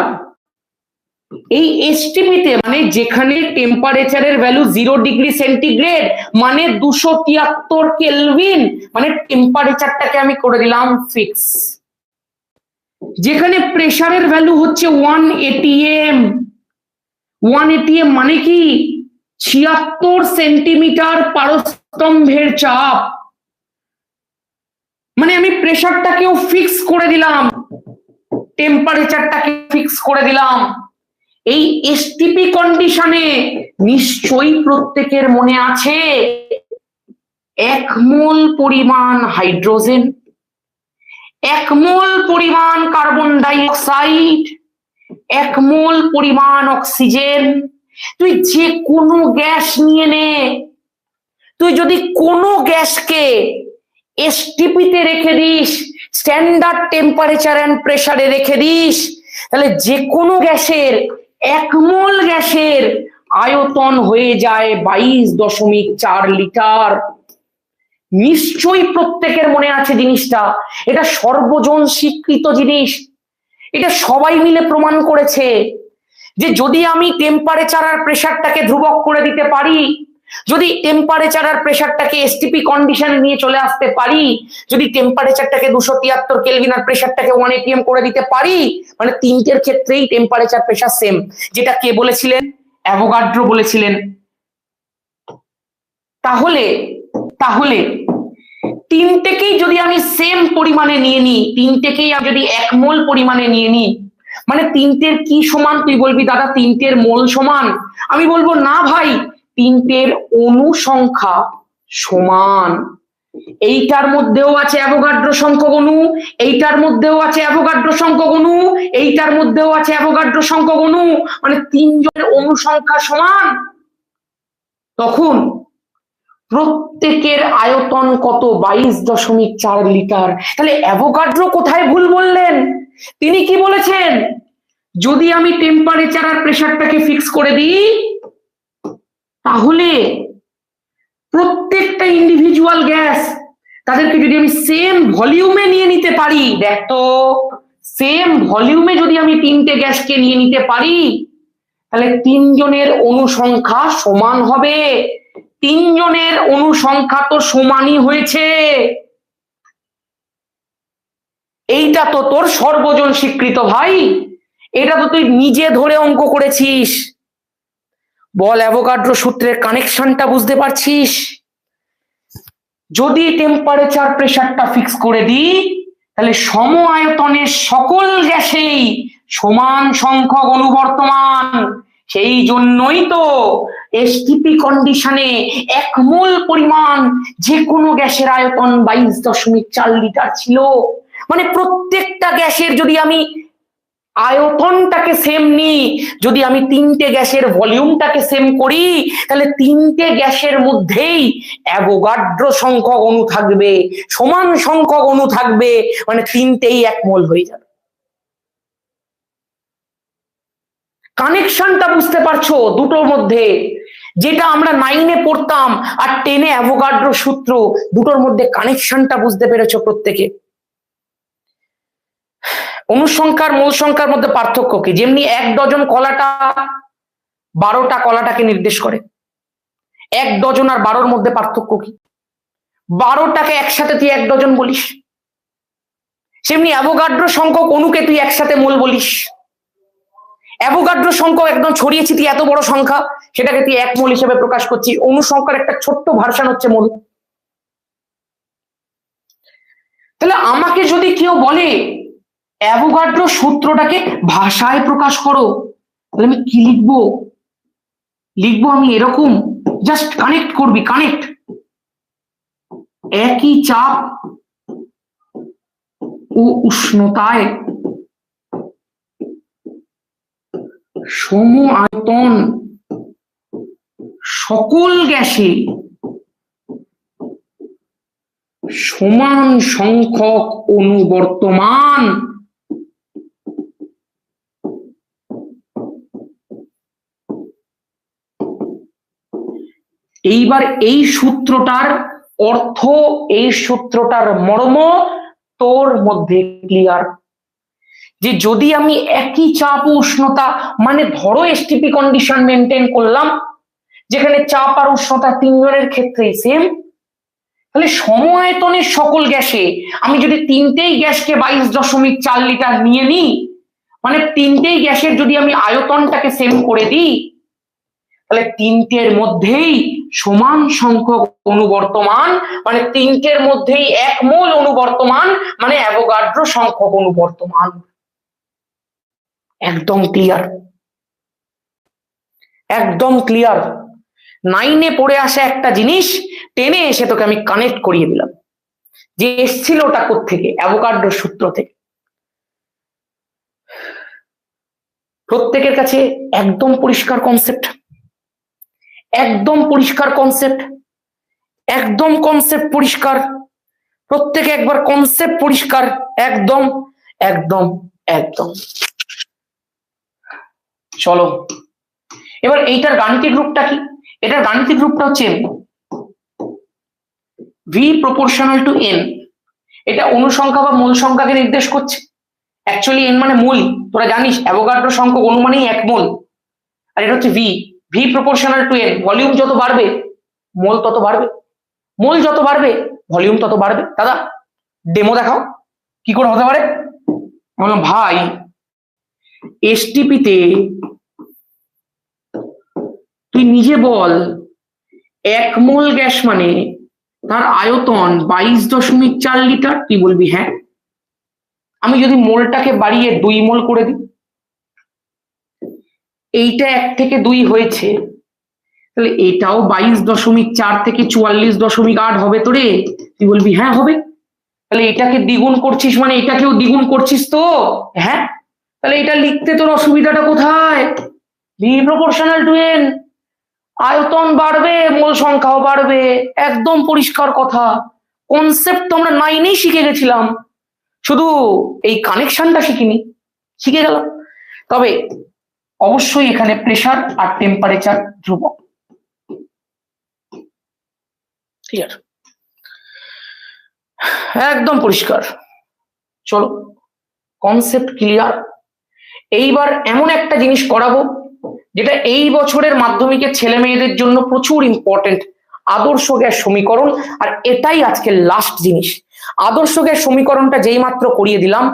এই এসটিপিতে মানে যেখানে টেম্পারেচারের ভ্যালু 0 ডিগ্রি সেন্টিগ্রেড মানে 273 কেলভিন, মানে টেম্পারেচারটাকে আমি করে দিলাম ফিক্স। যেখানে প্রেসারের ভ্যালু হচ্ছে 1 এটিএম, 1 এটিএম মানে কি? 76 সেন্টিমিটার পারস্তম্ভের চাপ, মানে আমি প্রেসারটাকেও ফিক্স করে দিলাম, টেম্পারেচারটাকে ফিক্স করে দিলাম। এই এসটিপি কন্ডিশনে নিশ্চয়ই প্রত্যেকের মনে আছে 1 মোল পরিমাণ হাইড্রোজেন, 1 মোল পরিমাণ কার্বন ডাই অক্সাইড, 1 মোল পরিমাণ অক্সিজেন। তুই যে কোনো গ্যাস নিয়ে নে, তুই যদি কোনো গ্যাসকে এসটিপিতে রেখে দিস, স্ট্যান্ডার্ড টেম্পারেচার এন্ড প্রেসারে রেখে দিস, তাহলে যে কোনো গ্যাসের 1 মোল গ্যাসের আয়তন হয়ে যায় 22.4 লিটার। নিশ্চয়ই প্রত্যেকের মনে আছে জিনিসটা, এটা সর্বজন স্বীকৃত জিনিস, এটা সবাই মিলে প্রমাণ করেছে যে যদি আমি টেম্পারেচার আর প্রেসারটাকে ধ্রুবক করে দিতে পারি, যদি টেম্পারেচার আর প্রেসারটাকে এসটিপি কন্ডিশনে নিয়ে চলে আসতে পারি, যদি টেম্পারেচারটাকে 273 কেলভিন আর প্রেসারটাকে 1 এটিএম করে দিতে পারি, মানে তিনটের ক্ষেত্রেই টেম্পারেচার প্রেসার সেম। যেটা কে বলেছিলেন? অ্যাভোগাড্রো বলেছিলেন। তাহলে তিনটেকেই যদি আমি সেম পরিমাণে নিয়ে নিই, তিনটেকেই আমি যদি 1 মোল পরিমাণে নিয়ে নিই, মানে তিনটের কি সমান? তুই বলবি দাদা তিনটের মোল সমান। আমি বলবো না ভাই, তিনটের অণু সংখ্যা সমান। এইটার মধ্যেও আছে অ্যাভোগাড্রো সংখ্যক অণু, এইটার মধ্যেও আছে অ্যাভোগাড্রো সংখ্যক অণু, এইটার মধ্যেও আছে অ্যাভোগাড্রো সংখ্যক অণু, মানে তিনজনের অণু সংখ্যা সমান। তখন প্রত্যেকের আয়তন কত? 22.4 লিটার। তাহলে অ্যাভোগাড্রো কোথায় ভুল বললেন? তিনি কি বলেছেন? যদি আমি টেম্পারেচার আর প্রেসারটাকে ফিক্স করে দিই, তাহলে প্রত্যেকটা ইন্ডিভিজুয়াল গ্যাস তাদেরকে যদি আমি সেম ভলিউমে নিয়ে নিতে পারি, দেখো সেম ভলিউমে যদি আমি তিনটে গ্যাসকে নিয়ে নিতে পারি, তাহলে তিনজনের অণু সংখ্যা সমান হবে। তিনজনের অণু সংখ্যা তো সমানই হয়েছে। এইটা তো তোর সর্বজন স্বীকৃত ভাই, এটা তো তুই নিজে ধরে অঙ্ক করেছিস। বল অ্যাভোগাড্রো সূত্রের কানেকশনটা বুঝতে পারছিস? যদি টেম্পারেচার প্রেসারটা ফিক্স করে দিই, তাহলে সম আয়তনের সকল গ্যাসেই সমান সংখ্যক অণু বর্তমান। সেই জন্যই তো এসটিপি কন্ডিশনে 1 মোল পরিমাণ যে কোনো গ্যাসের আয়তন 22.4 লিটার ছিল। মানে প্রত্যেকটা গ্যাসের যদি আমি আয়তনটাকে সেম নিই, যদি আমি তিনটে গ্যাসের ভলিউমটাকে সেম করি, তাহলে তিনটে গ্যাসের মধ্যেই অ্যাভোগাড্রো সংখ্যক অণু থাকবে, সমান সংখ্যক অণু থাকবে, মানে তিনটেই 1 মোল হয়ে যাবে। কানেকশনটা বুঝতে পারছো দুটোর মধ্যে? যেটা আমরা 9-এ পড়তাম আর 10-এ অ্যাভোগাড্রো সূত্র, দুটোর মধ্যে কানেকশনটা বুঝতে পেরেছো প্রত্যেকে? অনুসংখ্যার মূল সংখ্যার মধ্যে পার্থক্য কি? যেমনি 1 ডজন কলাটা 12টা কলাটাকে নির্দেশ করে, 1 ডজন আর 12-র মধ্যে পার্থক্য কি? 12টাকে একসাথে তুই 1 ডজন বলিস, সেমনি অ্যাভোগাড্রো সংখ্যক অণুকে তুই একসাথে মোল বলিস। অ্যাভোগাড্রো সংখ্যক একদম ছড়িয়েছি তুই এত বড় সংখ্যা, সেটাকে তুই 1 মোল হিসেবে প্রকাশ করছিস। অণু সংখ্যার একটা ছোট্ট ভার্সন হচ্ছে মোল। তাহলে আমাকে যদি কেউ বলে অ্যাভোগাড্রো সূত্রটাকে ভাষায় প্রকাশ করো, তাহলে আমি কি লিখবো? লিখবো আমি এরকম, জাস্ট কানেক্ট করবি, কানেক্ট। একই চাপ ও উষ্ণতায় সম আয়তন সকল গ্যাসে সমান সংখ্যক অণু বর্তমান। এইবার এই সূত্রটার অর্থ, এই সূত্রটার মর্ম তোর মধ্যে ক্লিয়ার। যে যদি আমি একই চাপ ও উষ্ণতা, মানে ধরো এসটিপি কন্ডিশন মেনটেন করলাম, যেখানে চাপ আর উষ্ণতা তিনজনের ক্ষেত্রেই সেম, তাহলে সম আয়তনের সকল গ্যাসে আমি যদি তিনটেই গ্যাসকে 22.4 লিটার নিয়ে নিই, মানে তিনটেই গ্যাসের যদি আমি আয়তনটাকে সেম করে দিই, তাহলে তিনটের মধ্যেই সমান সংখ্যক অণু বর্তমান, মানে তিনটের মধ্যেই 1 মোল অণু বর্তমান, মানে অ্যাভোগাড্রো সংখ্যক অণু বর্তমান। একদম ক্লিয়ার, একদম ক্লিয়ার। 9-এ পড়ে আসা একটা জিনিস 10-এ এসে তোকে আমি কানেক্ট করিয়ে দিলাম, যে এসছিল ওটা কোত্থেকে? অ্যাভোগাড্রো সূত্র থেকে। প্রত্যেকের কাছে একদম পরিষ্কার কনসেপ্ট, একদম পরিষ্কার কনসেপ্ট, একদম কনসেপ্ট পরিষ্কার। প্রত্যেকে একবার কনসেপ্ট পরিষ্কার, একদম একদম একদম। চলো এবার এইটার গাণিতিক রূপটা কি? এটার গাণিতিক রূপটা হচ্ছে ভি প্রপোর্শনাল টু এন। এটা অনুসংখ্যা বা মূল সংখ্যাকে নির্দেশ করছে। অ্যাকচুয়ালি এন মানে মূল, তোরা জানিস অ্যাভোগাড্রো সংখ্যক অণু মানেই 1 মোল, আর এটা হচ্ছে V, V proportional to N. Volume যত বাড়বে মোল তত বাড়বে, মোল যত বাড়বে ভলিউম তত বাড়বে। দাদা ডেমো দেখাও কি করে হতে পারে। বললাম ভাই এসটিপিতে তুই নিজে বল 1 মোল গ্যাস মানে তার আয়তন 22.4 লিটার, তুই বলবি হ্যাঁ। আমি যদি মোলটাকে বাড়িয়ে 2 মোল করে দিই, এইটা 1 থেকে 2 হয়েছে, তাহলে এটাও 22.4 থেকে 44.8 হবে তো রে? তুই বলবি হ্যাঁ হবে। তাহলে এটাকে দ্বিগুণ করছিস মানে এটাকেও দ্বিগুণ করছিস তো? হ্যাঁ। তাহলে এটা লিখতে তোর অসুবিধাটা কোথায়? ভি প্রপোর্শনাল টু এন, আয়তন বাড়বে মোল সংখ্যাও বাড়বে, একদম পরিষ্কার কথা। কনসেপ্ট তো আমরা 9-এই শিখে গেছিলাম, শুধু এই কানেকশনটা শিখিনি, শিখে গেলাম। তবে অবশ্যই এখানে প্রেসার আর টেম্পারেচার ধ্রুবক। ঠিক আছে, একদম পরিষ্কার। চলো, কনসেপ্ট ক্লিয়ার। এইবার এমন একটা জিনিস করাবো যেটা এই বছরের মাধ্যমিকের ছেলে মেয়েদের জন্য প্রচুর ইম্পর্টেন্ট, আদর্শ গ্যাস সমীকরণ। আর এটাই আজকে লাস্ট জিনিস। আদর্শ গ্যাস সমীকরণটা যেই মাত্র করিয়ে দিলাম,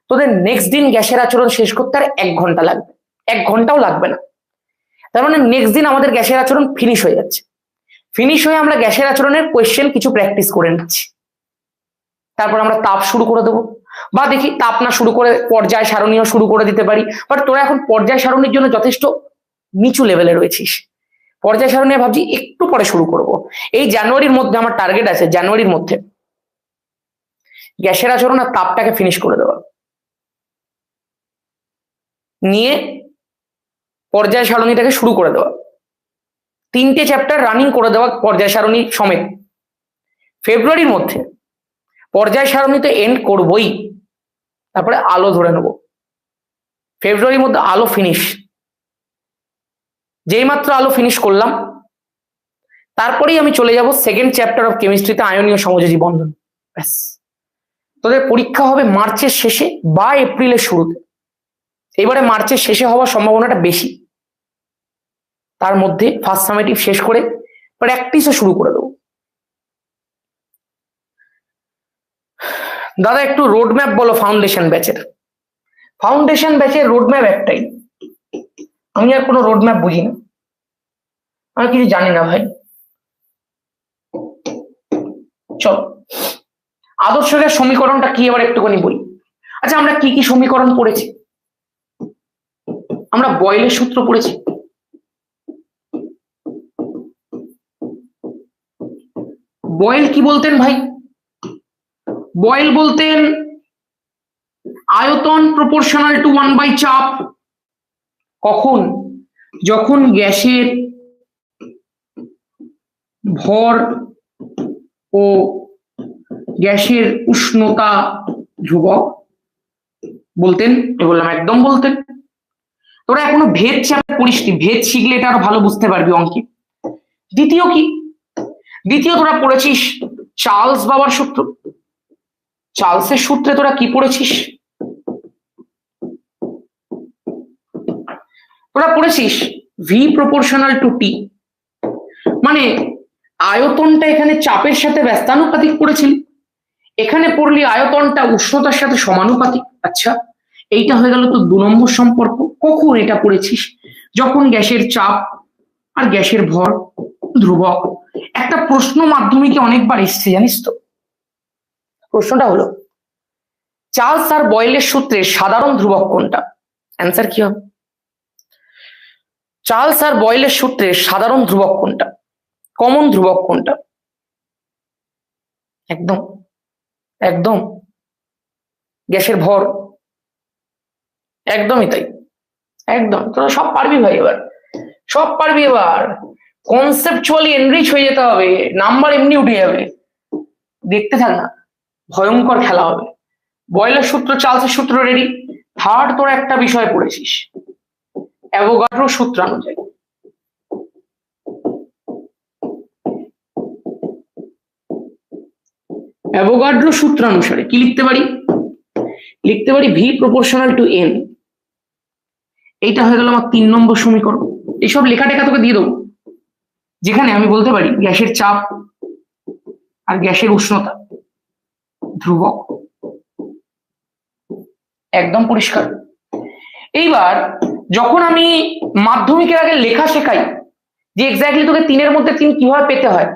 তোদের নেক্সট দিন গ্যাসের আচরণ শেষ করতে আর 1 ঘন্টা লাগবে, 1 ঘন্টাও লাগবে না। তার মানে নেক্সট দিন আমাদের গ্যাসের আচরণ ফিনিশ হয়ে যাচ্ছে। ফিনিশ হয়ে আমরা গ্যাসের আচরণের কোয়েশ্চেন কিছু প্র্যাকটিস করে নিচ্ছি, তারপর আমরা তাপ শুরু করে দেবো। বা দেখি তাপ না শুরু করে পর্যায় সারণীও শুরু করে দিতে পারি। বাট তোরা এখন পর্যায় সারণীর জন্য যথেষ্ট নিচু লেভেলে রয়েছিস, পর্যায় সারণী ভাবছি একটু পরে শুরু করব। এই জানুয়ারির মধ্যে আমার টার্গেট আছে, জানুয়ারির মধ্যে গ্যাসের আচরণ আর তাপটাকে ফিনিশ করে দেওয়া, নিয়ে পর্যায় সারণীটাকে শুরু করে দেওয়া, 3টে চ্যাপ্টার রানিং করে দেওয়া পর্যায় সারণী সমেত। ফেব্রুয়ারির মধ্যে পর্যায় সারণী তো এন্ড করবই, তারপরে আলো ধরে নেব। ফেব্রুয়ারির মধ্যে আলো ফিনিশ। যেই মাত্র আলো ফিনিশ করলাম, তারপরেই আমি চলে যাব সেকেন্ড চ্যাপ্টার অফ কেমিস্ট্রিতে, আয়নীয় সমযোজী বন্ধন। ব্যাস, তোদের পরীক্ষা হবে মার্চের শেষে বা এপ্রিলের শুরুতে। এবারে মার্চের শেষে হওয়ার সম্ভাবনাটা বেশি। তার মধ্যে ফার্স্ট সামেটিভ শেষ করে প্র্যাকটিসও শুরু করে দেবো। দাদা একটু রোড ম্যাপ বলো ফাউন্ডেশন ব্যাচের। ফাউন্ডেশন ব্যাচের রোড ম্যাপ একটাই, আমি আর কোনো রোড ম্যাপ বুঝি না, আমি কিছু জানি না ভাই। চলো, আদর্শ গ্যাস সমীকরণটা কি এবার একটুখানি বলি। আচ্ছা, আমরা কি কি সমীকরণ পড়েছি? আমরা বয়েলের সূত্র পড়েছি। বয়েল কি বলতেন ভাই? বয়েল বলতেন আয়তন প্রপোর্শনাল টু 1/চাপ। কখন? যখন গ্যাসের ভর ও গ্যাসের উষ্ণতা ধ্রুবক। বলতেন, বললাম একদম বলতেন। তোরা এখনো ভেদ চ্যাপ্টার পড়িসনি, ভেদ শিখলে এটা আরো ভালো বুঝতে পারবি অঙ্কে। দ্বিতীয় কি? দ্বিতীয় তোরা পড়েছিস চার্লস বাবার সূত্র। চার্লসের সূত্রে তোরা কি পড়েছিস? তোরা পড়েছিস ভি প্রপোর্শনাল টু টি, মানে আয়তনটা এখানে চাপের সাথে ব্যস্তানুপাতিক পড়েছিলি, এখানে পড়লি আয়তনটা উষ্ণতার সাথে সমানুপাতিক। আচ্ছা, এইটা হয়ে গেল তো 2 নম্বর সম্পর্ক। কখন এটা পড়েছিস? যখন গ্যাসের চাপ আর গ্যাসের ভর ধ্রুবক। একটা প্রশ্ন মাধ্যমিকে অনেকবার এসছে জানিস তো, প্রশ্নটা হলো চার্লস আর বয়েলের সূত্রের সাধারণ ধ্রুবক কোনটা? অ্যান্সার কি হবে? চার্লস আর বয়েলের সূত্রের সাধারণ ধ্রুবক কোনটা, কমন ধ্রুবক কোনটা? একদম একদম গ্যাসের ভর। একদমই তাই, একদম। তোরা সব পারবি ভাই, এবার সব পারবি। এবার কনসেপচুয়ালি এনরিচ হয়ে যেতে হবে, নাম্বার এমনি উঠে যাবে। দেখতে থাক না, ভয়ঙ্কর খেলা হবে। বয়েলের সূত্র, চার্লসের সূত্র রেডি। থার্ড তোরা একটা বিষয় পড়েছিস অ্যাভোগাড্রো সূত্রানুযায়ী। অ্যাভোগাড্রো সূত্রানুসারে কি লিখতে পারি? লিখতে পারি ভি প্রপোর্শনাল টু এন। এইটা হয়ে গেল আমার 3 নম্বর সমীকরণ। এইসব লেখা টেখা তোকে দিয়ে দেবো, যেখানে আমি বলতে পারি গ্যাসের চাপ আর গ্যাসের উষ্ণতা ধ্রুবক। একদম পরিষ্কার। এইবার যখন আমি মাধ্যমিকের আগে লেখা শেখাই যে এক্স্যাক্টলি তোকে 3-এর মধ্যে 3 কিভাবে পেতে হয়,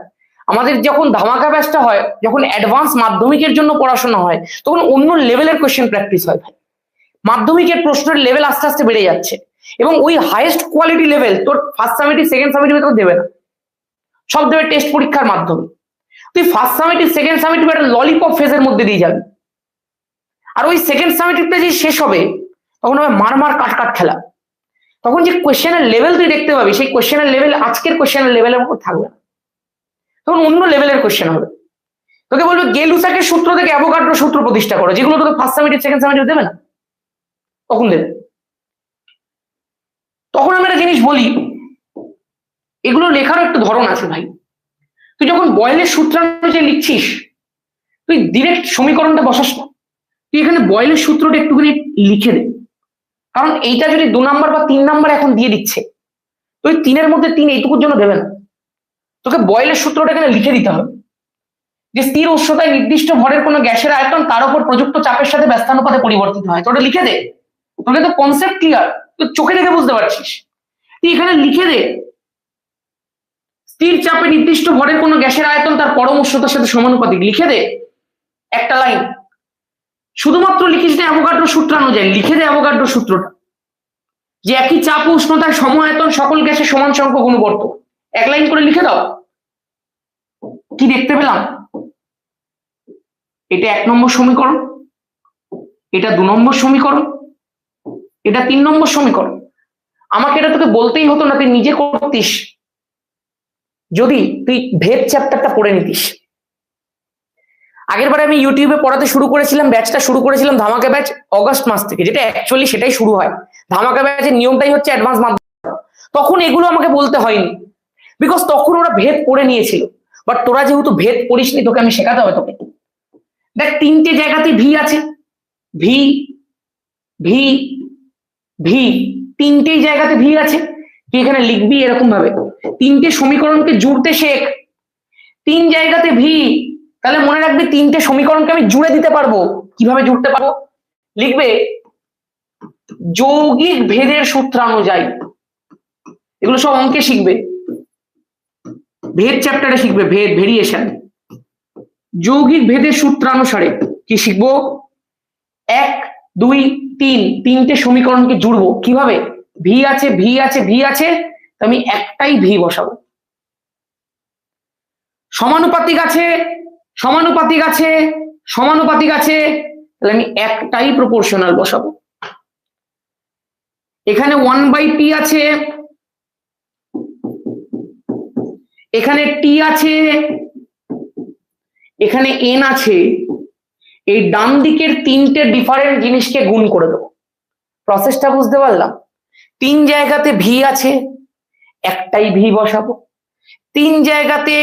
আমাদের যখন ধামাকা ব্যাচটা হয়, যখন অ্যাডভান্স মাধ্যমিকের জন্য পড়াশোনা হয়, তখন অন্য লেভেলের কোয়েশ্চেন প্র্যাকটিস হয়। মাধ্যমিকের প্রশ্নের লেভেল আস্তে আস্তে বেড়ে যাচ্ছে। এবং ওই হাইয়েস্ট কোয়ালিটি লেভেল তোর ফার্স্ট সামেটিভ সেকেন্ড সামেটিভ তোর দেবে না, সব দেবে টেস্ট পরীক্ষার মাধ্যমে। তুই ফার্স্ট সামেটিভ সেকেন্ড সামেটিভ একটা ললিপপ ফেজের মধ্যে দিয়ে যাবি, আর ওই সেকেন্ড সামেটিভটা যে শেষ হবে তখন হবে মার কাট খেলা। তখন যে কোয়েশ্চেনের লেভেল তুই দেখতে পাবি সেই কোয়েশ্চেনের লেভেল আজকের কোয়েশ্চেনের লেভেলের মতো থাকবে না, তখন অন্য লেভেলের কোয়েশ্চেন হবে। তোকে বলবে গেলুসাকের সূত্র থেকে অ্যাভোগাড্রো সূত্র প্রতিষ্ঠা করো, যেগুলো তোকে ফার্স্ট সামেটিভ সেকেন্ড সামেটিভ দেবে না, তখন দেবে। তখন আমি একটা জিনিস বলি, এগুলো লেখারও একটু ধরন আছে ভাই। তুই যখন বয়েলের সূত্রানুযায়ী লিখছিস তুই ডিরেক্ট সমীকরণটা বসাস না, তুই এখানে বয়েলের সূত্রটা একটুখানি লিখে দে। কারণ এইটা যদি 2 নাম্বার বা 3 নাম্বার এখন দিয়ে দিচ্ছে, তুই 3-এর মধ্যে 3 এইটুকুর জন্য দেবে না, তোকে বয়েলের সূত্রটা এখানে লিখে দিতে হবে যে স্থির উষ্ণতায় নির্দিষ্ট ভরের কোনো গ্যাসের আয়তন তার উপর প্রযুক্ত চাপের সাথে ব্যস্তানুপাতে পরিবর্তিত হয়। তোটা লিখে দে, তোকে তো কনসেপ্ট ক্লিয়ার, তুই চোখে দেখে বুঝতে পারছিস। তুই এখানে লিখে দে স্থির চাপে নির্দিষ্ট ভরের কোনো গ্যাসের আয়তন তার পরম উষ্ণতার সাথে সমানুপাতিক, লিখে দে একটা লাইন। শুধুমাত্র লিখিস না অ্যাভোগাড্রো সূত্রানুযায়ী, লিখে দে অ্যাভোগাড্রো সূত্রটা, যে একই চাপ ও উষ্ণতায় সম আয়তন সকল গ্যাসের সমান সংখ্যক অনুবর্ত, এক লাইন করে লিখে দাও। কি দেখতে পেলাম? এটা 1 নম্বর সমীকরণ, এটা 2 নম্বর সমীকরণ, এটা 3 নম্বর সমীকরণ। আমাকে এটা তোকে বলতেই হতো না, তুই নিজে করতিস যদি তুই ভেদ চ্যাপ্টারটা পড়ে নিতিস। আগের বারে আমি ইউটিউবে পড়াতে শুরু করেছিলাম, ব্যাচটা শুরু করেছিলাম ধামাকা ব্যাচ অগস্ট মাস থেকে, যেটা অ্যাকচুয়ালি সেটাই শুরু হয়। ধামাকা ব্যাচের নিয়মটাই হচ্ছে অ্যাডভান্স মাধ্যমিক। তখন এগুলো আমাকে বলতে হয়নি, বিকজ তখন ওরা ভেদ পড়ে নিয়েছিল। বাট তোরা যেহেতু ভেদ পড়িসনি, তোকে আমি শেখাতে হবে। তোকে দেখ 3টে জায়গাতে ভি আছে, ভি ভি ভি, 3টেই জায়গাতে ভি আছে। তুই এখানে লিখবি এরকম ভাবে, 3টে সমীকরণকে জুড়তে শেখ। 3 জায়গাতে ভি, তাহলে মনে রাখবে 3টে সমীকরণকে আমি জুড়ে দিতে পারবো। কিভাবে জুড়তে পারবো? লিখবে যৌগিক ভেদের সূত্রানুযায়ী। এগুলো সব অঙ্কে শিখবে, ভেদ চ্যাপ্টারে শিখবে, ভেদ ভেরিয়েশন। যৌগিক ভেদের সূত্রানুসারে কি শিখবো? 1 2 3, 3টে সমীকরণকে জুড়বো। কিভাবে? ভি আছে ভি আছে ভি আছে, আমি একটাই ভি বসাবো। সমানুপাতিক আছে সমানুপাতিক আছে সমানুপাতিক আছে, তাহলে আমি একটাই প্রপোর্শনাল বসাবো। এখানে 1/p আছে, এখানে টি আছে, এখানে এন আছে। এই ডান দিকের 3টে ডিফারেন্ট জিনিসকে গুণ করে দেবো। প্রসেসটা বুঝতে পারলাম? 3 জায়গাতে ভি আছে, একটাই ভি বসাবো। 3 জায়গাতে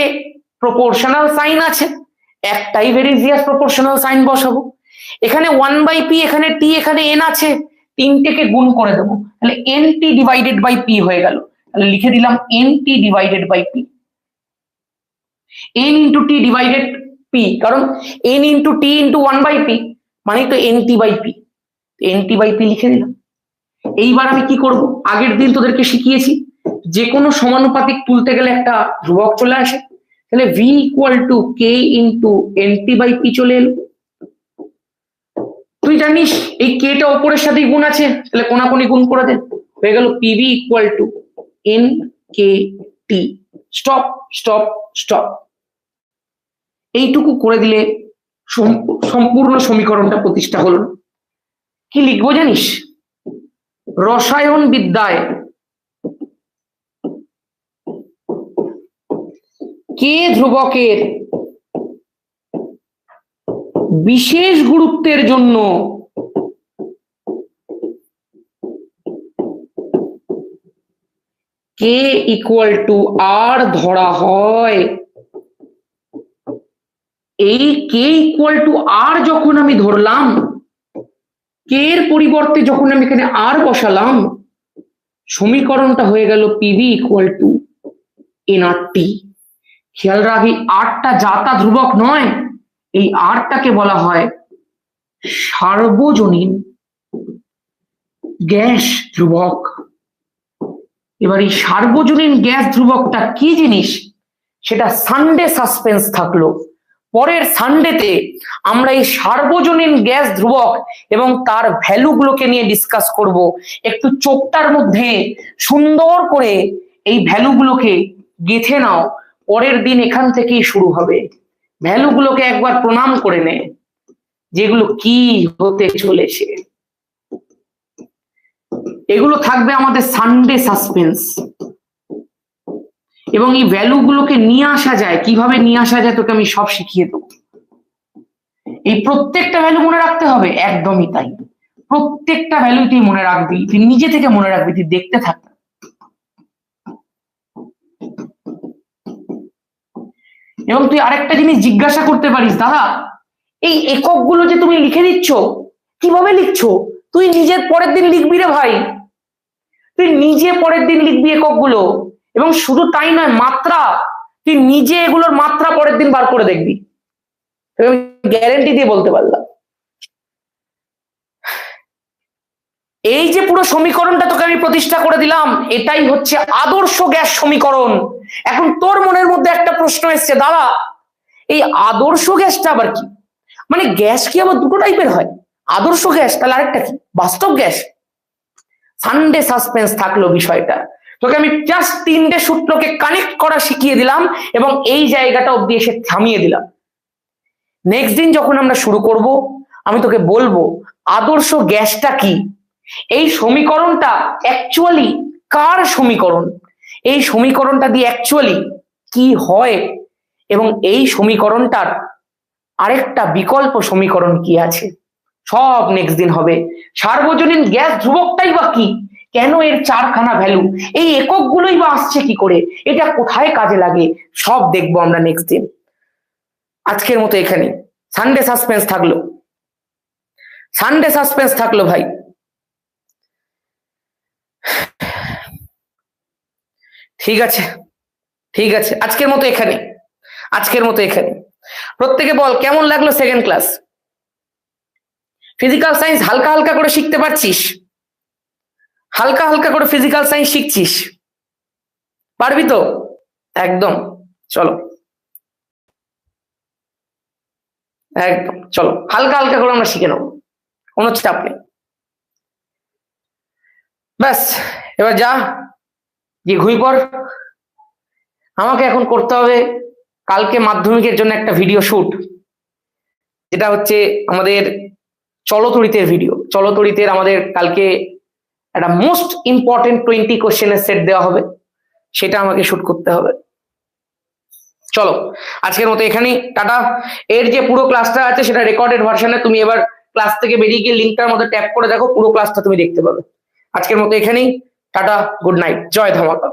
প্রপোর্শনাল সাইন আছে, একটাই ভেরিজিয়াস প্রপোর্শনাল সাইন বসাবো। এখানে 1/p, এখানে টি, এখানে এন আছে, 3টেকে গুণ করে দেবো। তাহলে nt ডিভাইডেড বাই পি হয়ে গেল। তাহলে লিখে দিলাম nt divided by P, n into T divided P, কারণ n into T into 1/p মানে তো nt by P, nt by P লিখে দিলাম। এইবার আমি কি করব? আগের দিন তোদেরকে শিখিয়েছি যে কোনো সমানুপাতিক তুলতে গেলে একটা ধ্রুবক চলে আসে, তাহলে v equal to K into nt by P চলে এলো। তুই জানিস এই কেটা ওপরের সাথে গুণ আছে, তাহলে কোনাকুনি গুণ করে দে, হয়ে গেল pv equal to n K T. Stop stop stop. এইটুকু করে দিলে সম্পূর্ণ সমীকরণটা প্রতিষ্ঠা হলো। কি লিখবো জানিস? রসায়ন বিদ্যায় কে ধ্রুবকের বিশেষ গুরুত্বের জন্য কে ইকুয়াল টু আর ধরা হয়। এই কে ইকুয়াল টু আর যখন আমি ধরলাম, কে এর পরিবর্তে যখন আমি এখানে আর বসালাম, সমীকরণটা হয়ে গেল পিভি ইকুয়াল টু এনআরটি। খেয়াল রাখি আরটা যাতা ধ্রুবক নয়, এই আরটাকে বলা হয় সার্বজনীন গ্যাস ধ্রুবক। এবার এই সার্বজনীন গ্যাস ধ্রুবকটা কি জিনিস সেটা সানডে সাসপেন্স থাকলো, পরের সানডেতে আমরা এই সার্বজনীন গ্যাস ধ্রুবক এবং তার ভ্যালুগুলোকে নিয়ে ডিসকাস করব। একটু চোখটার মধ্যে সুন্দর করে এই ভ্যালুগুলোকে গেঁথে নাও, পরের দিন এখান থেকেই শুরু হবে। ভ্যালুগুলোকে একবার প্রণাম করে নে, যেগুলো কি হতে চলেছে। এগুলো থাকবে আমাদের সানডে সাসপেন্স, এবং এই ভ্যালুগুলোকে নিয়ে আসা যায়, কিভাবে নিয়ে আসা যায় তোকে আমি সব শিখিয়ে দেবো। এই প্রত্যেকটা ভ্যালু মনে রাখতে হবে, একদমই তাই। প্রত্যেকটা ভ্যালু তুই মনে রাখবি, তুই নিজে থেকে মনে রাখবি, তুই দেখতে থাক। এবং তুই আরেকটা জিনিস জিজ্ঞাসা করতে পারিস, দাদা এই এককগুলো যে তুমি লিখে দিচ্ছ, কিভাবে লিখছো? তুই নিজের পরের দিন লিখবি রে ভাই, তুই নিজে পরের দিন লিখবি এককগুলো। এবং শুধু তাই নয়, মাত্রা, তুই নিজে এগুলোর মাত্রা পরের দিন বার করে দেখবি, গ্যারেন্টি দিয়ে বলতে পারলাম। এই যে পুরো সমীকরণটা তোকে আমি প্রতিষ্ঠা করে দিলাম, এটাই হচ্ছে আদর্শ গ্যাস সমীকরণ। এখন তোর মনের মধ্যে একটা প্রশ্ন এসছে, দাদা এই আদর্শ গ্যাসটা আবার কি? মানে গ্যাস কি আবার দুটো টাইপের হয়? আদর্শ গ্যাস, তাহলে আরেকটা কি বাস্তব গ্যাস? সানডে সাসপেন্স থাকলো বিষয়টা। তোকে আমি জাস্ট 3টে সূত্রকে কানেক্ট করা শিখিয়ে দিলাম এবং এই জায়গাটা অব্দি এসে থামিয়ে দিলাম। নেক্সট দিন যখন আমরা শুরু করব, আমি তোকে বলবো আদর্শ গ্যাসটা কি, এই সমীকরণটা অ্যাকচুয়ালি কার সমীকরণ, এই সমীকরণটা দিয়ে অ্যাকচুয়ালি কি হয়, এবং এই সমীকরণটার আরেকটা বিকল্প সমীকরণ কি আছে, সব নেক্সট দিন হবে। সার্বজনীন গ্যাস ধ্রুবকটাই বা কি, কেন এর 4খানা ভ্যালু, এই এককগুলোই বা আসছে কি করে, এটা কোথায় কাজে লাগে, সব দেখবো আমরা নেক্সট দিন। আজকের মতো এখানে সানডে সাসপেন্স থাকলো, সানডে সাসপেন্স থাকলো ভাই। ঠিক আছে, ঠিক আছে, আজকের মতো এখানে, আজকের মতো এখানে। প্রত্যেকে বল কেমন লাগলো সেকেন্ড ক্লাস? ফিজিক্যাল সায়েন্স হালকা হালকা করে শিখতে পারছিস? হালকা হালকা করে ফিজিক্যাল সায়েন্স শিখছিস? পারবি তো? একদম, চলো একদম, চলো হালকা হালকা করে আমরা শিখে নেবো, কোনো চাপ নেই। ব্যাস, এবার যা গিয়ে ঘুমিয়ে পড়। আমাকে এখন করতে হবে কালকে মাধ্যমিকের জন্য একটা ভিডিও শুট, যেটা হচ্ছে আমাদের চলতরিতের ভিডিও। চলতরিতের আমাদের কালকে একটা মোস্ট ইম্পর্টেন্ট 20 কোশ্চেনের সেট দেওয়া হবে, সেটা আমাকে শুট করতে হবে। চলো আজকের মতো এখানেই, টাটা। এর যে পুরো ক্লাসটা আছে সেটা রেকর্ডেড ভার্সনে, তুমি এবার ক্লাস থেকে বেরিয়ে গিয়ে লিঙ্কটার মধ্যে ট্যাপ করে দেখো, পুরো ক্লাসটা তুমি দেখতে পাবে। আজকের মতো এখানেই, টাটা, গুড নাইট, জয় ধামাকা।